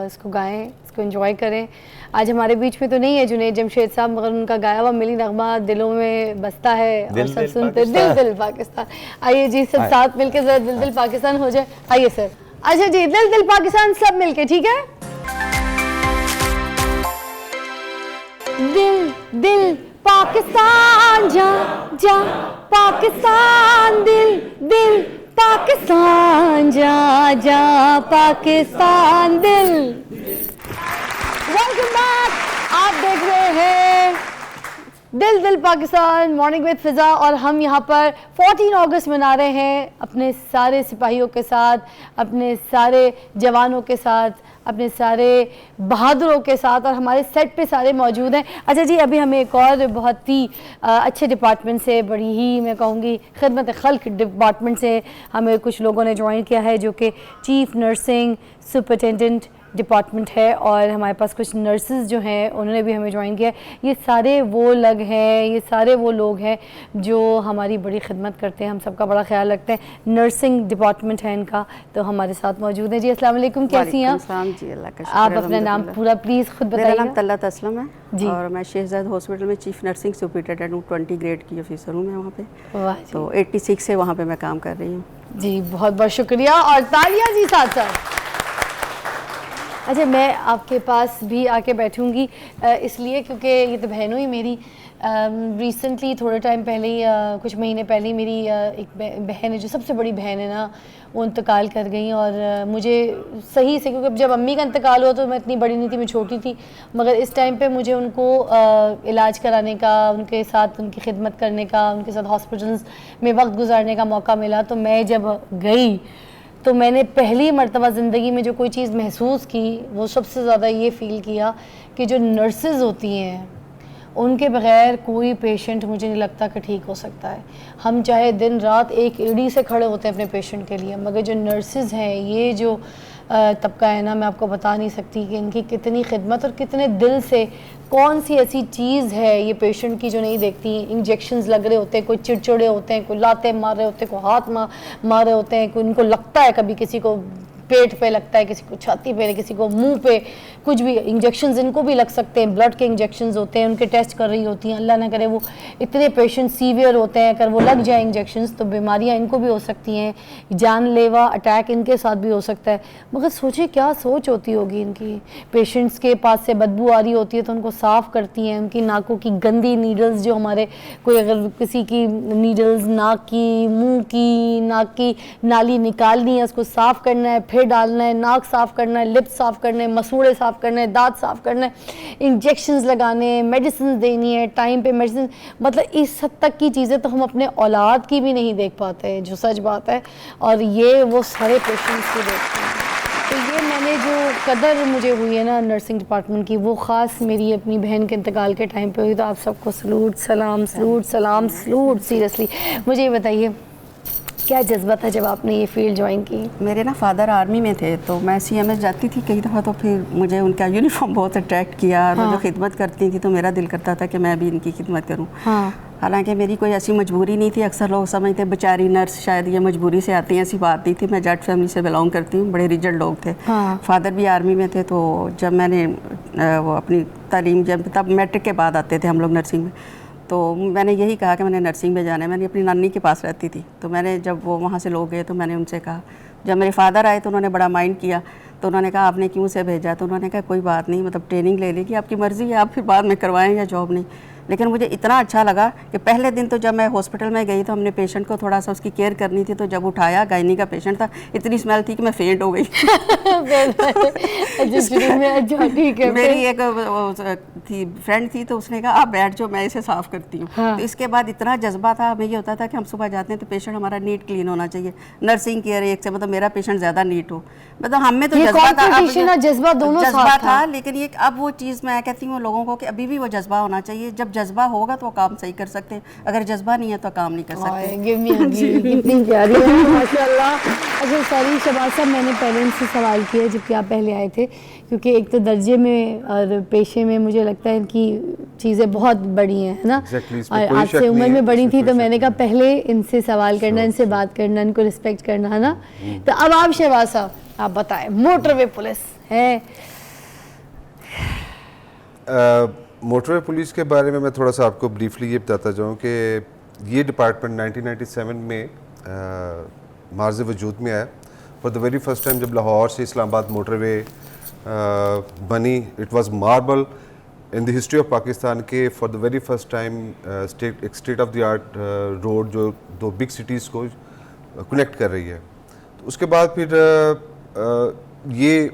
इसको गाएं, इसको एंजॉय करें। आज हमारे बीच में तो नहीं है जुनैद जमशेद साहब, मगर उनका गाया हुआ मिली नगमा दिलों में बसता है और सब सुनते दिल दिल पाकिस्तान। आइए जी सब साथ मिलके जरा दिल दिल पाकिस्तान हो जाए। आइए सर। अच्छा जी, दिल दिल पाकिस्तान सब मिलके, ठीक है? दिल दिल पाकिस्तान जा जा पाकिस्तान, दिल दिल पाकिस्तान जा जा पाकिस्तान दिल। Welcome back. आप देख रहे हैं दिल दिल पाकिस्तान मॉर्निंग विद फिज़ा और हम यहाँ पर 14 अगस्त मना रहे हैं अपने सारे सिपाहियों के साथ, अपने सारे जवानों के साथ, अपने सारे बहादुरों के साथ, और हमारे सेट पे सारे मौजूद हैं। अच्छा जी, अभी हमें एक और बहुत ही अच्छे डिपार्टमेंट से, बड़ी ही मैं कहूँगी खिदमत खल्क डिपार्टमेंट से हमें कुछ लोगों ने ज्वाइन किया है, जो कि चीफ नर्सिंग सुपरिटेंडेंट डिपार्टमेंट है, और हमारे पास कुछ नर्सेज जो हैं उन्होंने भी हमें ज्वाइन किया। ये सारे वो लग हैं, ये सारे वो लोग हैं जो हमारी बड़ी खिदमत करते हैं, हम सबका बड़ा ख्याल रखते हैं। नर्सिंग डिपार्टमेंट है इनका, तो हमारे साथ मौजूद है जी। अस्सलाम वालेकुम, कैसी हैं आप? जी, अल्लाह का शुक्र। आप अपना नाम पूरा प्लीज़ खुद बताइए। मेरा नाम तल्लत असलम है जी, और मैं शेखजाद हॉस्पिटल में चीफ नर्सिंग सुपरिटेंडेंट हूँ, 20 ग्रेड की ऑफिसर हूँ मैं वहाँ पे। तो 86 से वहाँ पे मैं काम कर रही हूँ जी। बहुत बहुत शुक्रिया और तालियां जी साथ साथ। अच्छा, मैं आपके पास भी आके बैठूंगी इसलिए क्योंकि ये तो बहनों ही मेरी रिसेंटली थोड़े टाइम पहले ही कुछ महीने पहले ही मेरी एक बहन है, जो सबसे बड़ी बहन है ना, वो इंतकाल कर गई। और मुझे सही से, क्योंकि जब अम्मी का इंतकाल हुआ तो मैं इतनी बड़ी नहीं थी, मैं छोटी थी, मगर इस टाइम पे मुझे उनको इलाज कराने का, उनके साथ उनकी खिदमत करने का, उनके साथ हॉस्पिटल्स में वक्त गुजारने का मौका मिला। तो मैं जब गई तो मैंने पहली मर्तबा ज़िंदगी में जो कोई चीज़ महसूस की, वो सबसे ज़्यादा ये फ़ील किया कि जो नर्सेज़ होती हैं उनके बग़ैर कोई पेशेंट मुझे नहीं लगता कि ठीक हो सकता है। हम चाहे दिन रात एक एड़ी से खड़े होते हैं अपने पेशेंट के लिए, मगर जो नर्सेज़ हैं, ये जो तबका है ना, मैं आपको बता नहीं सकती कि इनकी कितनी खिदमत और कितने दिल से, कौन सी ऐसी चीज़ है ये पेशेंट की जो नहीं देखती। इंजेक्शन्स लग रहे होते हैं, कोई चिड़चिड़े होते हैं, कोई लाते मार रहे होते हैं, कोई हाथ मार रहे होते हैं, कोई उनको लगता है, कभी किसी को पेट पे लगता है, किसी को छाती पे, किसी को मुंह पे, कुछ भी इंजेक्शंस इनको भी लग सकते हैं, ब्लड के इंजेक्शंस होते हैं, उनके टेस्ट कर रही होती हैं। अल्लाह ना करे वो इतने पेशेंट सीवियर होते हैं, अगर वो लग जाए इंजेक्शंस तो बीमारियां इनको भी हो सकती हैं, जानलेवा अटैक इनके साथ भी हो सकता है। मगर सोचिए क्या सोच होती होगी इनकी। पेशेंट्स के पास से बदबू आ रही होती है तो उनको साफ़ करती हैं, उनकी नाकों की गंदी नीडल्स, जो हमारे कोई अगर किसी की नीडल्स नाक की, मुँह की, नाक की नाली निकालनी है, उसको साफ़ करना है, फिर डालना है, नाक साफ़ करना है, लिप्स साफ़ करने हैं, मसूड़े साफ़ करने हैं, दांत साफ़ करने हैं, इंजेक्शंस लगाने हैं, मेडिसिन देनी है टाइम पे मेडिसिन। मतलब इस हद तक की चीज़ें तो हम अपने औलाद की भी नहीं देख पाते हैं, जो सच बात है। और ये वो सारे पेशेंट्स की देखते हैं। तो ये मैंने जो कदर मुझे हुई है ना नर्सिंग डिपार्टमेंट की, वो ख़ास मेरी अपनी बहन के इंतकाल के टाइम पे हुई। तो आप सबको सलूट सलाम, सलूट सलाम, सलूट। सीरियसली मुझे ये बताइए क्या जज्बा था जब आपने ये फील्ड ज्वाइन की? मेरे ना फादर आर्मी में थे, तो मैं CMS जाती थी कई दफ़ा, तो फिर मुझे उनका यूनिफॉर्म बहुत अट्रैक्ट किया। और वो जो खिदमत करती थी तो मेरा दिल करता था कि मैं भी इनकी खिदमत करूं। हालांकि मेरी कोई ऐसी मजबूरी नहीं थी। अक्सर लोग समझते बेचारी नर्स शायद ये मजबूरी से आती हैं, ऐसी बात नहीं थी। मैं जट फैमिली से बिलोंग करती हूँ, बड़े रिजिड लोग थे। फादर भी आर्मी में थे। तो जब मैंने वो अपनी तालीम, जब तब मैट्रिक के बाद आते थे हम लोग नर्सिंग में, तो मैंने यही कहा कि मैंने नर्सिंग में जाना है। मैंने अपनी नानी के पास रहती थी, तो मैंने जब वो वहाँ से लोग गए तो मैंने उनसे कहा, जब मेरे फादर आए तो उन्होंने बड़ा माइंड किया। तो उन्होंने कहा आपने क्यों से भेजा? तो उन्होंने कहा कोई बात नहीं, मतलब ट्रेनिंग ले लेगी, आपकी मर्ज़ी है, आप फिर बाद में करवाएं या जॉब नहीं। लेकिन मुझे इतना अच्छा लगा कि पहले दिन तो जब मैं हॉस्पिटल में गई तो हमने पेशेंट को थोड़ा सा उसकी केयर करनी थी। तो जब उठाया, गायनी का पेशेंट था, इतनी स्मेल थी कि मैं फेंट हो गई। मेरी एक थी फ्रेंड थी, तो उसने कहा आप बैठ जाओ, मैं इसे साफ़ करती हूँ। तो इसके बाद इतना जज्बा था, हमें ये होता था कि हम सुबह जाते हैं तो पेशेंट हमारा नीट क्लीन होना चाहिए। नर्सिंग केयर एक से, मतलब मेरा पेशेंट ज़्यादा नीट हो, मतलब हमें तो जज्बा था। लेकिन ये अब वो चीज़ मैं कहती हूँ लोगों को कि अभी भी वो जज्बा होना चाहिए। जब जज्बा होगा तो काम सही कर सकते हैं, अगर जज्बा नहीं है तो काम नहीं कर सकते। कितनी प्यारी है माशाल्लाह। अच्छा सॉरी शबाज साहब, मैंने पहले इनसे सवाल किया जबकि आप पहले आए थे, क्योंकि एक तो दर्जे में और पेशे में मुझे लगता है कि चीज़ें बहुत बड़ी हैं, है ना। और आपसे उम्र में बड़ी थी, तो मैंने कहा पहले इनसे सवाल करना, इनसे बात करना, इनको रिस्पेक्ट करना, है ना। तो अब आप शहबाज साहब आप बताएं, मोटरवे पुलिस है। मोटरवे पुलिस के बारे में मैं थोड़ा सा आपको ब्रीफली ये बताता जाऊँ कि ये डिपार्टमेंट 1997 में मार्ज़ वजूद में आया। For the very first time जब लाहौर से इस्लामाबाद मोटरवे बनी, it was marble in the history of Pakistan के for the very first time एक state of the art road जो दो बिग सिटीज़ को कनेक्ट कर रही है। तो उसके बाद फिर ये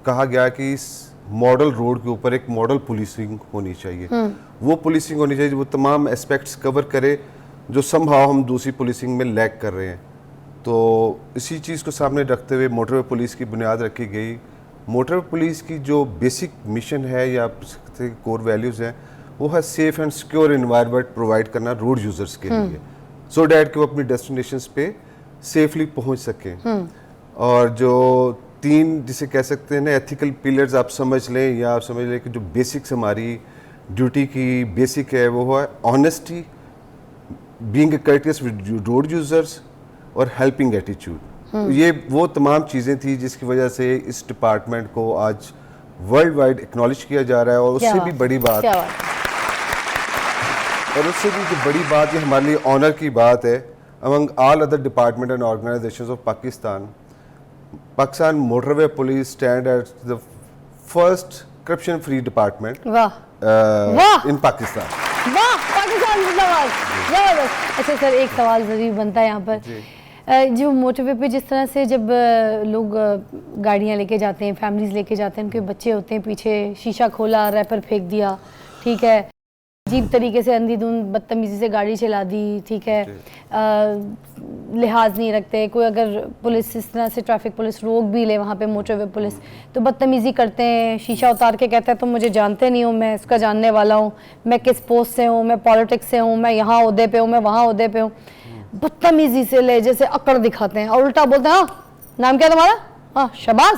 कहा गया कि इस मॉडल रोड के ऊपर एक मॉडल पुलिसिंग होनी चाहिए। वो पुलिसिंग होनी चाहिए वो तमाम एस्पेक्ट्स कवर करे जो समहाउ हम दूसरी पुलिसिंग में लैग कर रहे हैं। तो इसी चीज़ को सामने रखते हुए मोटरवे पुलिस की बुनियाद रखी गई। मोटरवे पुलिस की जो बेसिक मिशन है या कोर वैल्यूज़ हैं वो है safe and secure environment provide करना रोड यूज़र्स के लिए, सो डैट कि वो अपनी डेस्टिनेशंस पे सेफली पहुंच सकें। और जो तीन जिसे कह सकते हैं ना एथिकल पिलर्स आप समझ लें, या आप समझ लें कि जो बेसिक्स हमारी ड्यूटी की बेसिक है वो है honesty, being a courteous with road users और हेल्पिंग एटीट्यूड। ये वो तमाम चीज़ें थी जिसकी वजह से इस डिपार्टमेंट को आज वर्ल्ड वाइड एक्नॉलेज किया जा रहा है। और उससे भी बड़ी बात ये हमारे लिए ऑनर की बात है, among all other department and organisations of Pakistan Motorway Police stand as the first corruption-free department in Pakistan. वाह, पाकिस्तान जिंदाबाद, जबरदस्त। अच्छा सर, एक सवाल ज़रूर बनता है यहाँ पर, जो मोटरवे पे जिस तरह से जब लोग गाड़ियाँ लेके जाते हैं, फैमिलीज लेके जाते हैं, उनके बच्चे होते हैं, पीछे शीशा खोला, रैपर फेंक दिया, ठीक है, अजीब तरीके से अंधाधुंध बदतमीज़ी से गाड़ी चला दी, ठीक है, लिहाज नहीं रखते, कोई अगर पुलिस इस तरह से ट्रैफिक पुलिस रोक भी ले वहाँ पे मोटरवे पुलिस, तो बदतमीज़ी करते हैं, शीशा उतार के कहते हैं तुम मुझे जानते नहीं हो, मैं इसका जानने वाला हूँ, मैं किस पोस्ट से हूँ, मैं पॉलिटिक्स से हूँ, मैं यहाँ ओहदे पे हूँ, मैं वहाँ ओहदे पे हूँ, बदतमीज़ी से ले जैसे अकड़ दिखाते हैं और उल्टा बोलते हैं, हाँ नाम क्या तुम्हारा, हाँ शबाज,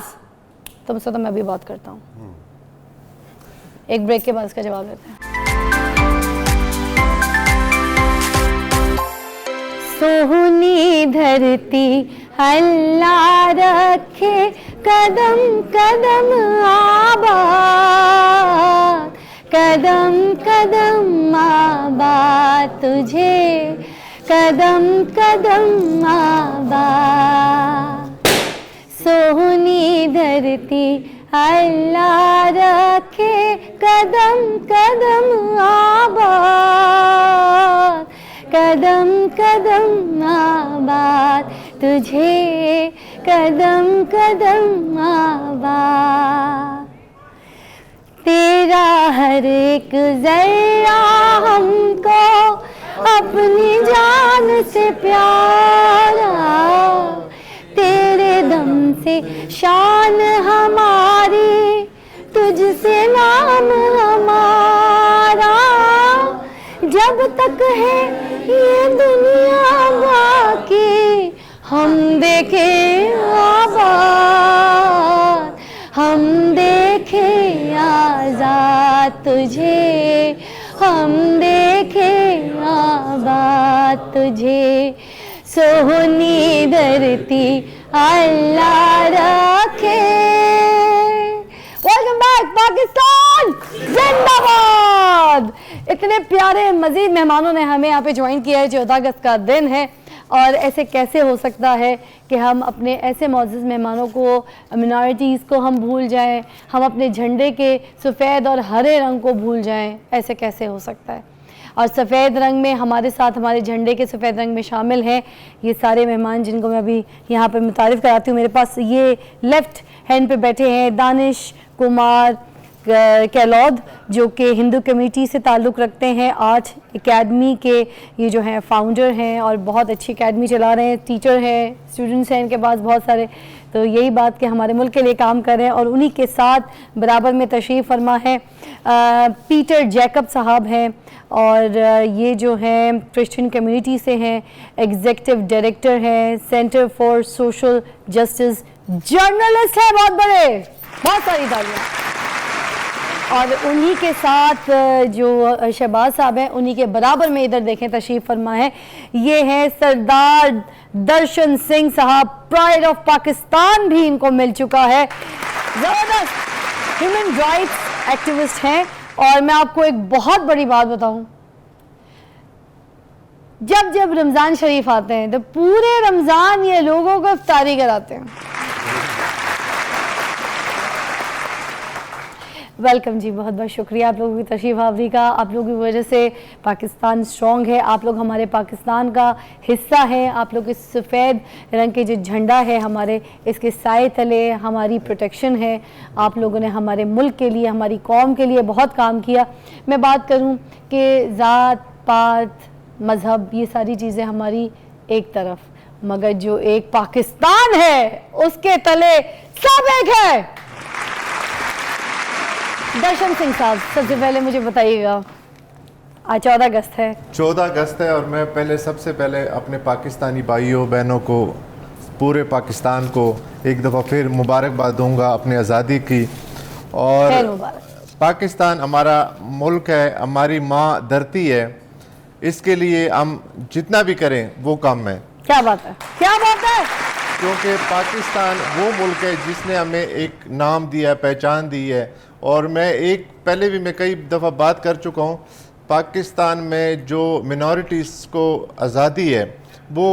तुमसे तो मैं भी बात करता हूँ। एक ब्रेक के बाद इसका जवाब देते हैं। सोहनी धरती अल्लाह रखे कदम कदम आबाद, कदम कदम आबाद तुझे, कदम कदम आबाद। सोहनी धरती अल्लाह रखे कदम कदम आबाद, कदम कदम आबाद तुझे, कदम कदम आबाद। तेरा हर एक जर्रा हमको अपनी जान से प्यारा, तेरे दम से शान हमारी, तुझसे नाम हमारा, जब तक है ये दुनिया बाकी हम देखे आबाद, हम देखे आजाद तुझे, हम देखे आबाद तुझे। सोहनी धरती अल्लाह रखे। वेलकम बैक पाकिस्तान जिंदाबाद। इतने प्यारे मजीद मेहमानों ने हमें यहाँ पे ज्वाइन किया है। 14 अगस्त का दिन है और ऐसे कैसे हो सकता है कि हम अपने ऐसे मौजूद मेहमानों को, मिनॉरिटीज़ को हम भूल जाएं, हम अपने झंडे के सफ़ेद और हरे रंग को भूल जाएं, ऐसे कैसे हो सकता है। और सफ़ेद रंग में हमारे साथ, हमारे झंडे के सफ़ेद रंग में शामिल हैं ये सारे मेहमान जिनको मैं अभी यहाँ पर मुतारिफ़ कराती हूँ। मेरे पास ये लेफ़्ट हैंड पे बैठे हैं दानिश कुमार कैलौद, जो कि हिंदू कम्युनिटी से ताल्लुक़ रखते हैं, आर्ट एकेडमी के ये जो हैं फ़ाउंडर हैं और बहुत अच्छी एकेडमी चला रहे हैं, टीचर हैं, स्टूडेंट्स हैं इनके पास बहुत सारे। तो यही बात कि हमारे मुल्क के लिए काम कर रहे हैं। और उन्हीं के साथ बराबर में तशरीफ़ फरमा है पीटर जैकब साहब हैं और ये जो हैं क्रिश्चियन कम्युनिटी से हैं, एग्जीक्यूटिव डायरेक्टर हैं centre for social justice, journalist हैं बहुत बड़े, बहुत सारी तालियां। और उन्हीं के साथ जो शहबाज साहब हैं उन्हीं के बराबर में इधर देखें तशरीफ़ फरमा है, ये हैं सरदार दर्शन सिंह साहब, प्राइड ऑफ पाकिस्तान भी इनको मिल चुका है, ज़बरदस्त ह्यूमन राइट्स एक्टिविस्ट हैं। और मैं आपको एक बहुत बड़ी बात बताऊं, जब जब रमज़ान शरीफ आते हैं तो पूरे रमज़ान ये लोगों को इफ्तारी कराते हैं। वेलकम जी, बहुत बहुत शुक्रिया आप लोगों की तशरीफ़ आवरी का। आप लोगों की वजह से पाकिस्तान स्ट्रॉन्ग है, आप लोग हमारे पाकिस्तान का हिस्सा हैं, आप लोग इस सफ़ेद रंग के जो झंडा है हमारे, इसके साए तले हमारी प्रोटेक्शन है। आप लोगों ने हमारे मुल्क के लिए, हमारी कौम के लिए बहुत काम किया। मैं बात करूं कि ज़ात पात मज़हब ये सारी चीज़ें हमारी एक तरफ, मगर जो एक पाकिस्तान है उसके तले सब एक है। दर्शन सिंह साहब, सबसे पहले मुझे बताइएगा, आज 14 अगस्त है। 14 अगस्त है और मैं सबसे पहले अपने पाकिस्तानी भाइयों बहनों को, पूरे पाकिस्तान को एक दफ़ा फिर मुबारकबाद दूंगा अपनी आज़ादी की। और पाकिस्तान हमारा मुल्क है, हमारी माँ धरती है, इसके लिए हम जितना भी करें वो कम है। क्या बात है, क्या बात है। क्योंकि पाकिस्तान वो मुल्क है जिसने हमें एक नाम दिया है, पहचान दी है। और मैं पहले भी मैं कई दफ़ा बात कर चुका हूँ, पाकिस्तान में जो मिनॉरिटीज़ को आज़ादी है वो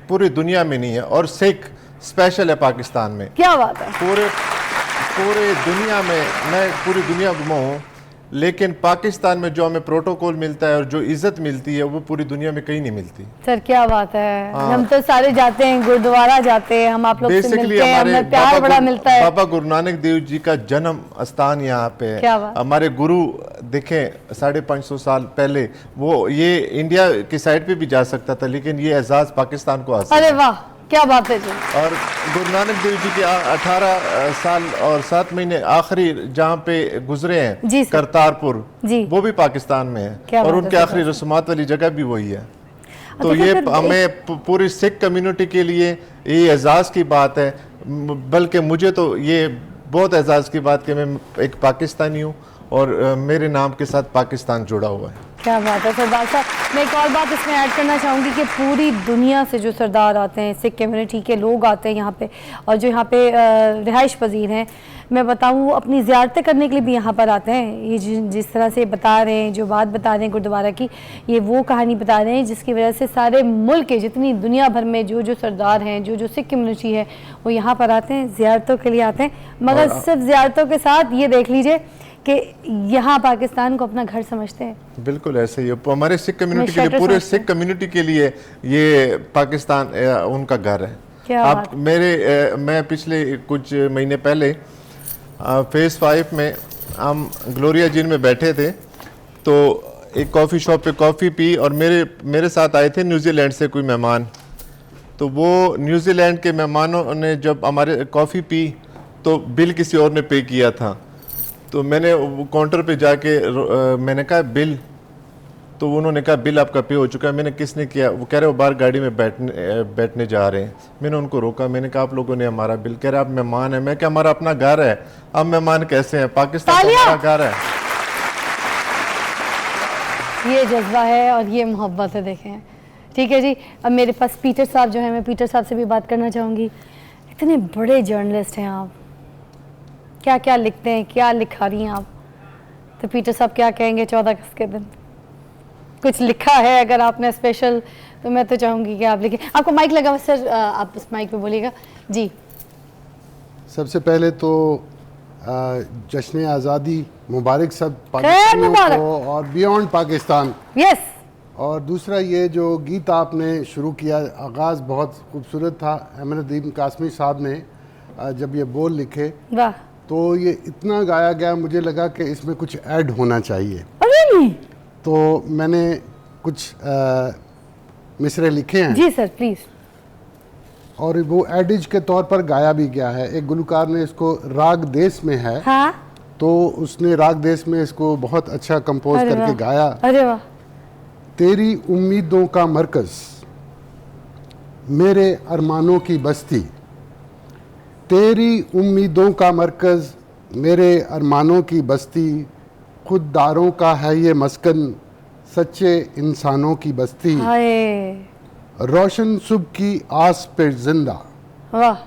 पूरी दुनिया में नहीं है और सिख स्पेशल है पाकिस्तान में। क्या बात है। पूरे दुनिया में, मैं पूरी दुनिया घुमा हूँ, लेकिन पाकिस्तान में जो हमें प्रोटोकॉल मिलता है और जो इज्जत मिलती है वो पूरी दुनिया में कहीं नहीं मिलती। सर क्या बात है, हम तो सारे जाते हैं, गुरुद्वारा जाते हैं, हम आप लोग से मिलते हैं, हमें प्यार बड़ा मिलता है। बाबा गुरु नानक देव जी का जन्म स्थान यहाँ पे है। हमारे गुरु देखें 550 साल पहले, वो ये इंडिया की साइड पे भी जा सकता था, लेकिन ये एजाज पाकिस्तान को हासिल। अरे वाह क्या बात है जी। और गुरु नानक देव जी के 18 साल और 7 महीने आखिरी जहाँ पे गुजरे हैं करतारपुर, वो भी पाकिस्तान में है, और उनके आखिरी रस्मात वाली जगह भी वही है। तो ये हमें पूरी सिख कम्युनिटी के लिए ये एजाज की बात है, बल्कि मुझे तो ये बहुत एजाज की बात कि मैं एक पाकिस्तानी हूँ और मेरे नाम के साथ पाकिस्तान जुड़ा हुआ है। क्या बात है सरदार साहब। मैं एक और बात इसमें ऐड करना चाहूँगी कि पूरी दुनिया से जो सरदार आते हैं, सिख कम्युनिटी के लोग आते हैं यहाँ पे, और जो यहाँ पे रिहाइश पजीर हैं, मैं बताऊँ वो अपनी ज़ियारतें करने के लिए भी यहाँ पर आते हैं। ये जिस तरह से बता रहे हैं, जो बात बता रहे हैं गुरुद्वारा की, ये वो कहानी बता रहे हैं जिसकी वजह से सारे मुल्क के जितनी दुनिया भर में जो सरदार हैं, जो सिख कम्युनिटी है, वो यहाँ पर आते हैं, ज़ियारतों के लिए आते हैं। मगर सिर्फ ज़ियारतों के साथ ये देख लीजिए कि यहाँ पाकिस्तान को अपना घर समझते हैं। बिल्कुल ऐसे ही हमारे सिख कम्युनिटी के लिए, पूरे सिख कम्युनिटी के लिए ये पाकिस्तान उनका घर है। क्या आप मैं पिछले कुछ महीने पहले फेज़ 5 में हम ग्लोरिया जिन में बैठे थे, तो एक कॉफ़ी शॉप पे कॉफ़ी पी, और मेरे साथ आए थे न्यूजीलैंड से कोई मेहमान। तो वो न्यूजीलैंड के मेहमानों ने जब हमारे कॉफ़ी पी तो बिल किसी और ने पे किया था। तो मैंने काउंटर पे जाके मैंने कहा बिल, तो उन्होंने कहा बिल आपका पे हो चुका है। मैंने किसने किया? वो कह रहे हो बाहर गाड़ी में बैठने जा रहे हैं। मैंने उनको रोका, मैंने कहा आप लोगों ने हमारा बिल, कह रहे आप मेहमान हैं। मैं क्या, हमारा अपना घर है, अब मेहमान कैसे हैं? पाकिस्तान हमारा घर है। ये जज्बा है और ये मोहब्बत है, देखें। ठीक है जी, अब मेरे पास पीटर साहब जो है, मैं पीटर साहब से भी बात करना चाहूँगी। इतने बड़े जर्नलिस्ट हैं आप, क्या क्या लिखते हैं, क्या लिखा रही हैं आप? तो पीटर साहब क्या कहेंगे 14 अगस्त के दिन? कुछ लिखा है अगर आपने स्पेशल, तो मैं तो चाहूँगी कि आप लिखें। आपको माइक लगा सर, आप इस माइक पे बोलिएगा जी। सबसे पहले तो जश्न आज़ादी मुबारक सब पाकिस्तानियों को और बियॉन्ड पाकिस्तान। यस। और दूसरा ये जो गीत आपने शुरू किया, आगाज़ बहुत खूबसूरत था। अहमदीन कासमी साहब ने जब ये बोल लिखे, वाह, तो ये इतना गाया गया, मुझे लगा कि इसमें कुछ ऐड होना चाहिए। तो मैंने कुछ मिसरे लिखे हैं। जी सर प्लीज़। और वो एडिज के तौर पर गाया भी गया है। एक गुलकार ने इसको राग देश में है, हाँ? तो उसने राग देश में इसको बहुत अच्छा कंपोज करके गाया। अरे वाह। तेरी उम्मीदों का मरकज, मेरे अरमानों की बस्ती, तेरी उम्मीदों का मरकज, मेरे अरमानों की बस्ती, खुददारों का है ये मस्कन, सच्चे इंसानों की बस्ती, रोशन सुबह की आस पे जिंदा, वाह,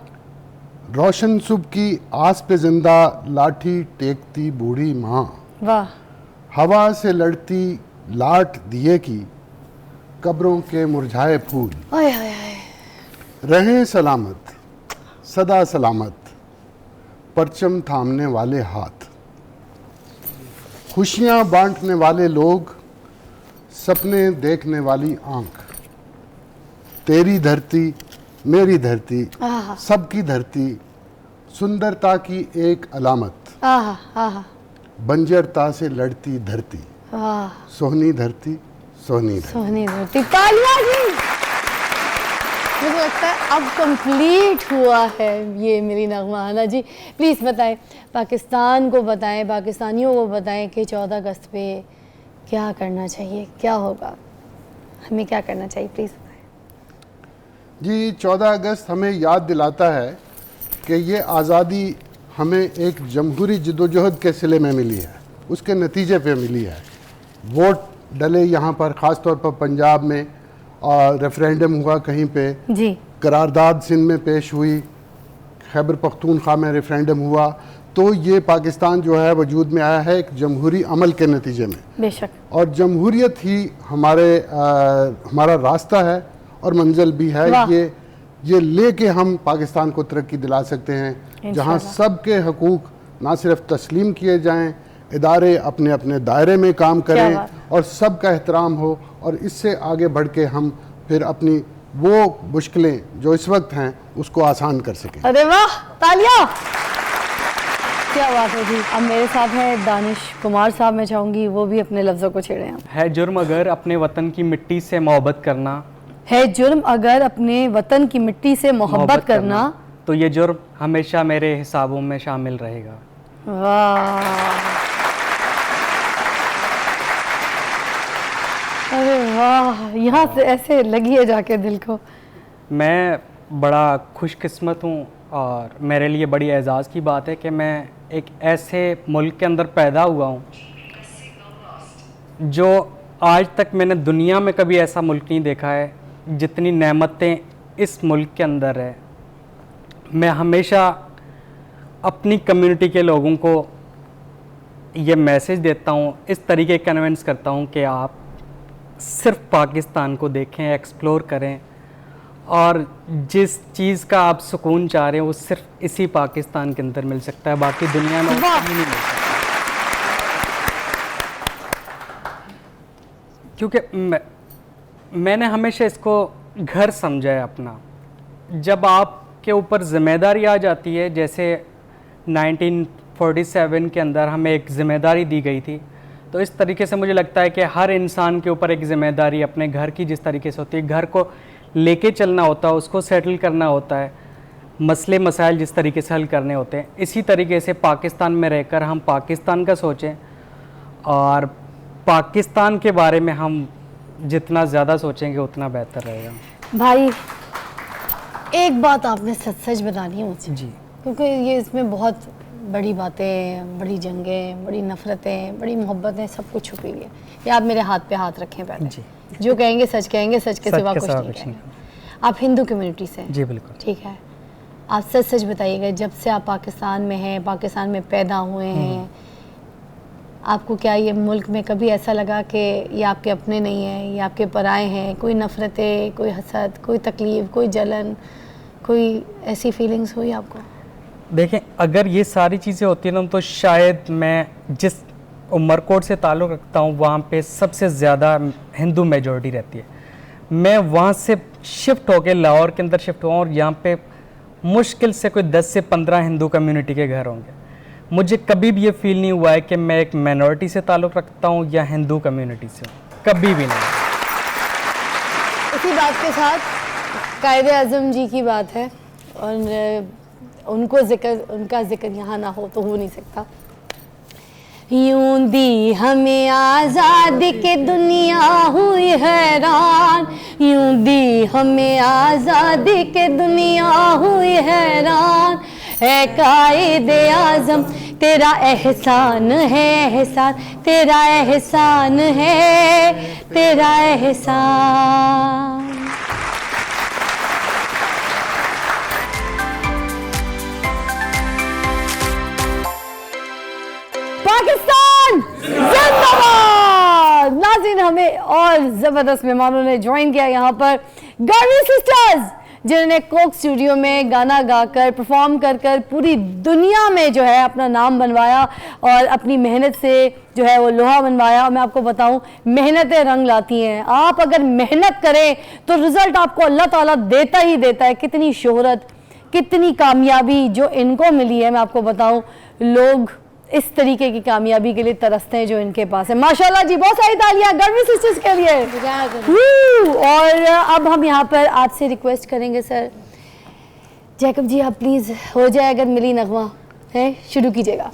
रोशन सुबह की आस पे जिंदा, लाठी टेकती बूढ़ी माँ, वाह, हवा से लड़ती लाट दिए की, कब्रों के मुरझाए फूल, रहें सलामत सदा सलामत, परचम थामने वाले हाथ, खुशियाँ बांटने वाले लोग, सपने देखने वाली आंख, तेरी धरती मेरी धरती, सबकी धरती, सुंदरता की एक अलामत, बंजरता से लड़ती धरती, सोहनी धरती सोहनी धरती। सोहनी धरती। तालियां जी। मुझे लगता है अब कंप्लीट हुआ है ये मेरी नगमा। आना जी प्लीज़ बताएं, पाकिस्तान को बताएं, पाकिस्तानियों को बताएं कि 14 अगस्त पे क्या करना चाहिए, क्या होगा, हमें क्या करना चाहिए, प्लीज़ बताएं जी। 14 अगस्त हमें याद दिलाता है कि ये आज़ादी हमें एक जमहूरी जदोजहद के सिले में मिली है, उसके नतीजे पे मिली है। वोट डले यहाँ पर, ख़ास तौर पर पंजाब में, और रेफरेंडम हुआ कहीं पे जी, करारदाद सिंध में पेश हुई, खैबर पख्तूनख्वा में रेफरेंडम हुआ। तो ये पाकिस्तान जो है वजूद में आया है एक जमहूरी अमल के नतीजे में। बेशक। और जमहूरियत ही हमारा रास्ता है और मंजिल भी है। ये लेके हम पाकिस्तान को तरक्की दिला सकते हैं, जहाँ सबके हकूक़ ना सिर्फ तस्लीम किए जाएं, इदारे अपने अपने दायरे में काम करें और सबका एहतराम हो, और इससे आगे बढ़ के हम फिर अपनी वो मुश्किलें जो इस वक्त हैं उसको आसान कर सकें। अरे वाह, तालियां! क्या बात है जी। अब मेरे साथ हैं दानिश कुमार साहब, मैं चाहूँगी वो भी अपने लफ्ज़ों को छेड़ें। है जुर्म अगर अपने वतन की मिट्टी से मोहब्बत करना, है जुर्म अगर अपने वतन की मिट्टी से मोहब्बत करना, तो ये जुर्म हमेशा मेरे हिसाबों में शामिल रहेगा। वाह, अरे वाह, यहाँ से ऐसे लगी है जाके दिल को। मैं बड़ा खुशकिस्मत हूँ और मेरे लिए बड़ी एजाज़ की बात है कि मैं एक ऐसे मुल्क के अंदर पैदा हुआ हूँ जो आज तक मैंने दुनिया में कभी ऐसा मुल्क नहीं देखा है जितनी नेमतें इस मुल्क के अंदर है। मैं हमेशा अपनी कम्युनिटी के लोगों को ये मैसेज देता हूँ, इस तरीके कन्विंस करता हूँ कि आप सिर्फ पाकिस्तान को देखें, एक्सप्लोर करें, और जिस चीज़ का आप सुकून चाह रहे हैं वो सिर्फ इसी पाकिस्तान के अंदर मिल सकता है, बाकी दुनिया में नहीं मिल सकता। क्योंकि मैंने हमेशा इसको घर समझा है अपना। जब आपके ऊपर ज़िम्मेदारी आ जाती है, जैसे 1947 के अंदर हमें एक ज़िम्मेदारी दी गई थी, तो इस तरीके से मुझे लगता है कि हर इंसान के ऊपर एक ज़िम्मेदारी अपने घर की जिस तरीके से होती है, घर को लेके चलना होता है, उसको सेटल करना होता है, मसले मसाइल जिस तरीके से हल करने होते हैं, इसी तरीके से पाकिस्तान में रहकर हम पाकिस्तान का सोचें और पाकिस्तान के बारे में हम जितना ज़्यादा सोचेंगे उतना बेहतर रहेगा। भाई एक बात आपने सच सच बतानी है मुझे जी, क्योंकि ये इसमें बहुत बड़ी बातें, बड़ी जंगें, बड़ी नफ़रतें, बड़ी मोहब्बतें सब कुछ छुपी हुई है। ये आप मेरे हाथ पे हाथ रखें पहले जी। जो कहेंगे, सच के सिवा कुछ नहीं कहेंगे। आप हिंदू कम्युनिटी से हैं? जी बिल्कुल। ठीक है, आप सच सच बताइएगा, जब से आप पाकिस्तान में हैं, पाकिस्तान में पैदा हुए हैं, आपको क्या ये मुल्क में कभी ऐसा लगा कि ये आपके अपने नहीं हैं, ये आपके पराए हैं? कोई नफ़रतें, कोई हसद, कोई तकलीफ़, कोई जलन, कोई ऐसी फीलिंग्स हुई आपको? देखें, अगर ये सारी चीज़ें होती हैं ना, तो शायद मैं जिस उमरकोट से ताल्लुक़ रखता हूँ वहाँ पे सबसे ज़्यादा हिंदू मेजॉरिटी रहती है। मैं वहाँ से शिफ्ट होकर लाहौर के अंदर शिफ्ट हुआ और यहाँ पे मुश्किल से कोई 10 से 15 हिंदू कम्युनिटी के घर होंगे। मुझे कभी भी ये फील नहीं हुआ है कि मैं एक माइनॉरिटी से ताल्लुक़ रखता हूँ या हिंदू कम्युनिटी से, कभी भी नहीं। इसी बात के साथ कायद-ए-आज़म जी की बात है और उनका जिक्र यहाँ ना हो तो हो नहीं सकता। यूं दी हमें आज़ादी के दुनिया हुई हैरान, यूं दी हमें आज़ादी के दुनिया हुई हैरान, है कायद-ए-आज़म तेरा एहसान है, एहसान तेरा एहसान है, तेरा एहसान। पाकिस्तान जिंदाबाद। नाज़रीन, हमें और ज़बरदस्त मेहमानों ने ज्वाइन किया यहाँ पर, गढ़वी सिस्टर्स, जिन्होंने कोक स्टूडियो में गाना गाकर परफॉर्म कर कर पूरी दुनिया में जो है अपना नाम बनवाया और अपनी मेहनत से जो है वो लोहा बनवाया। और मैं आपको बताऊं, मेहनतें रंग लाती हैं। आप अगर मेहनत करें तो रिज़ल्ट आपको अल्लाह ताला देता ही देता है। कितनी शोहरत, कितनी कामयाबी जो इनको मिली है, मैं आपको बताऊं, लोग इस तरीके की कामयाबी के लिए तरसते हैं जो इनके पास है। माशाल्लाह जी, बहुत सारी तालियां गढ़वी सिस्टर्स के लिए। और अब हम यहाँ पर आपसे रिक्वेस्ट करेंगे सर जैकब जी, आप प्लीज़ हो जाए अगर मिली नगमा है, शुरू कीजिएगा।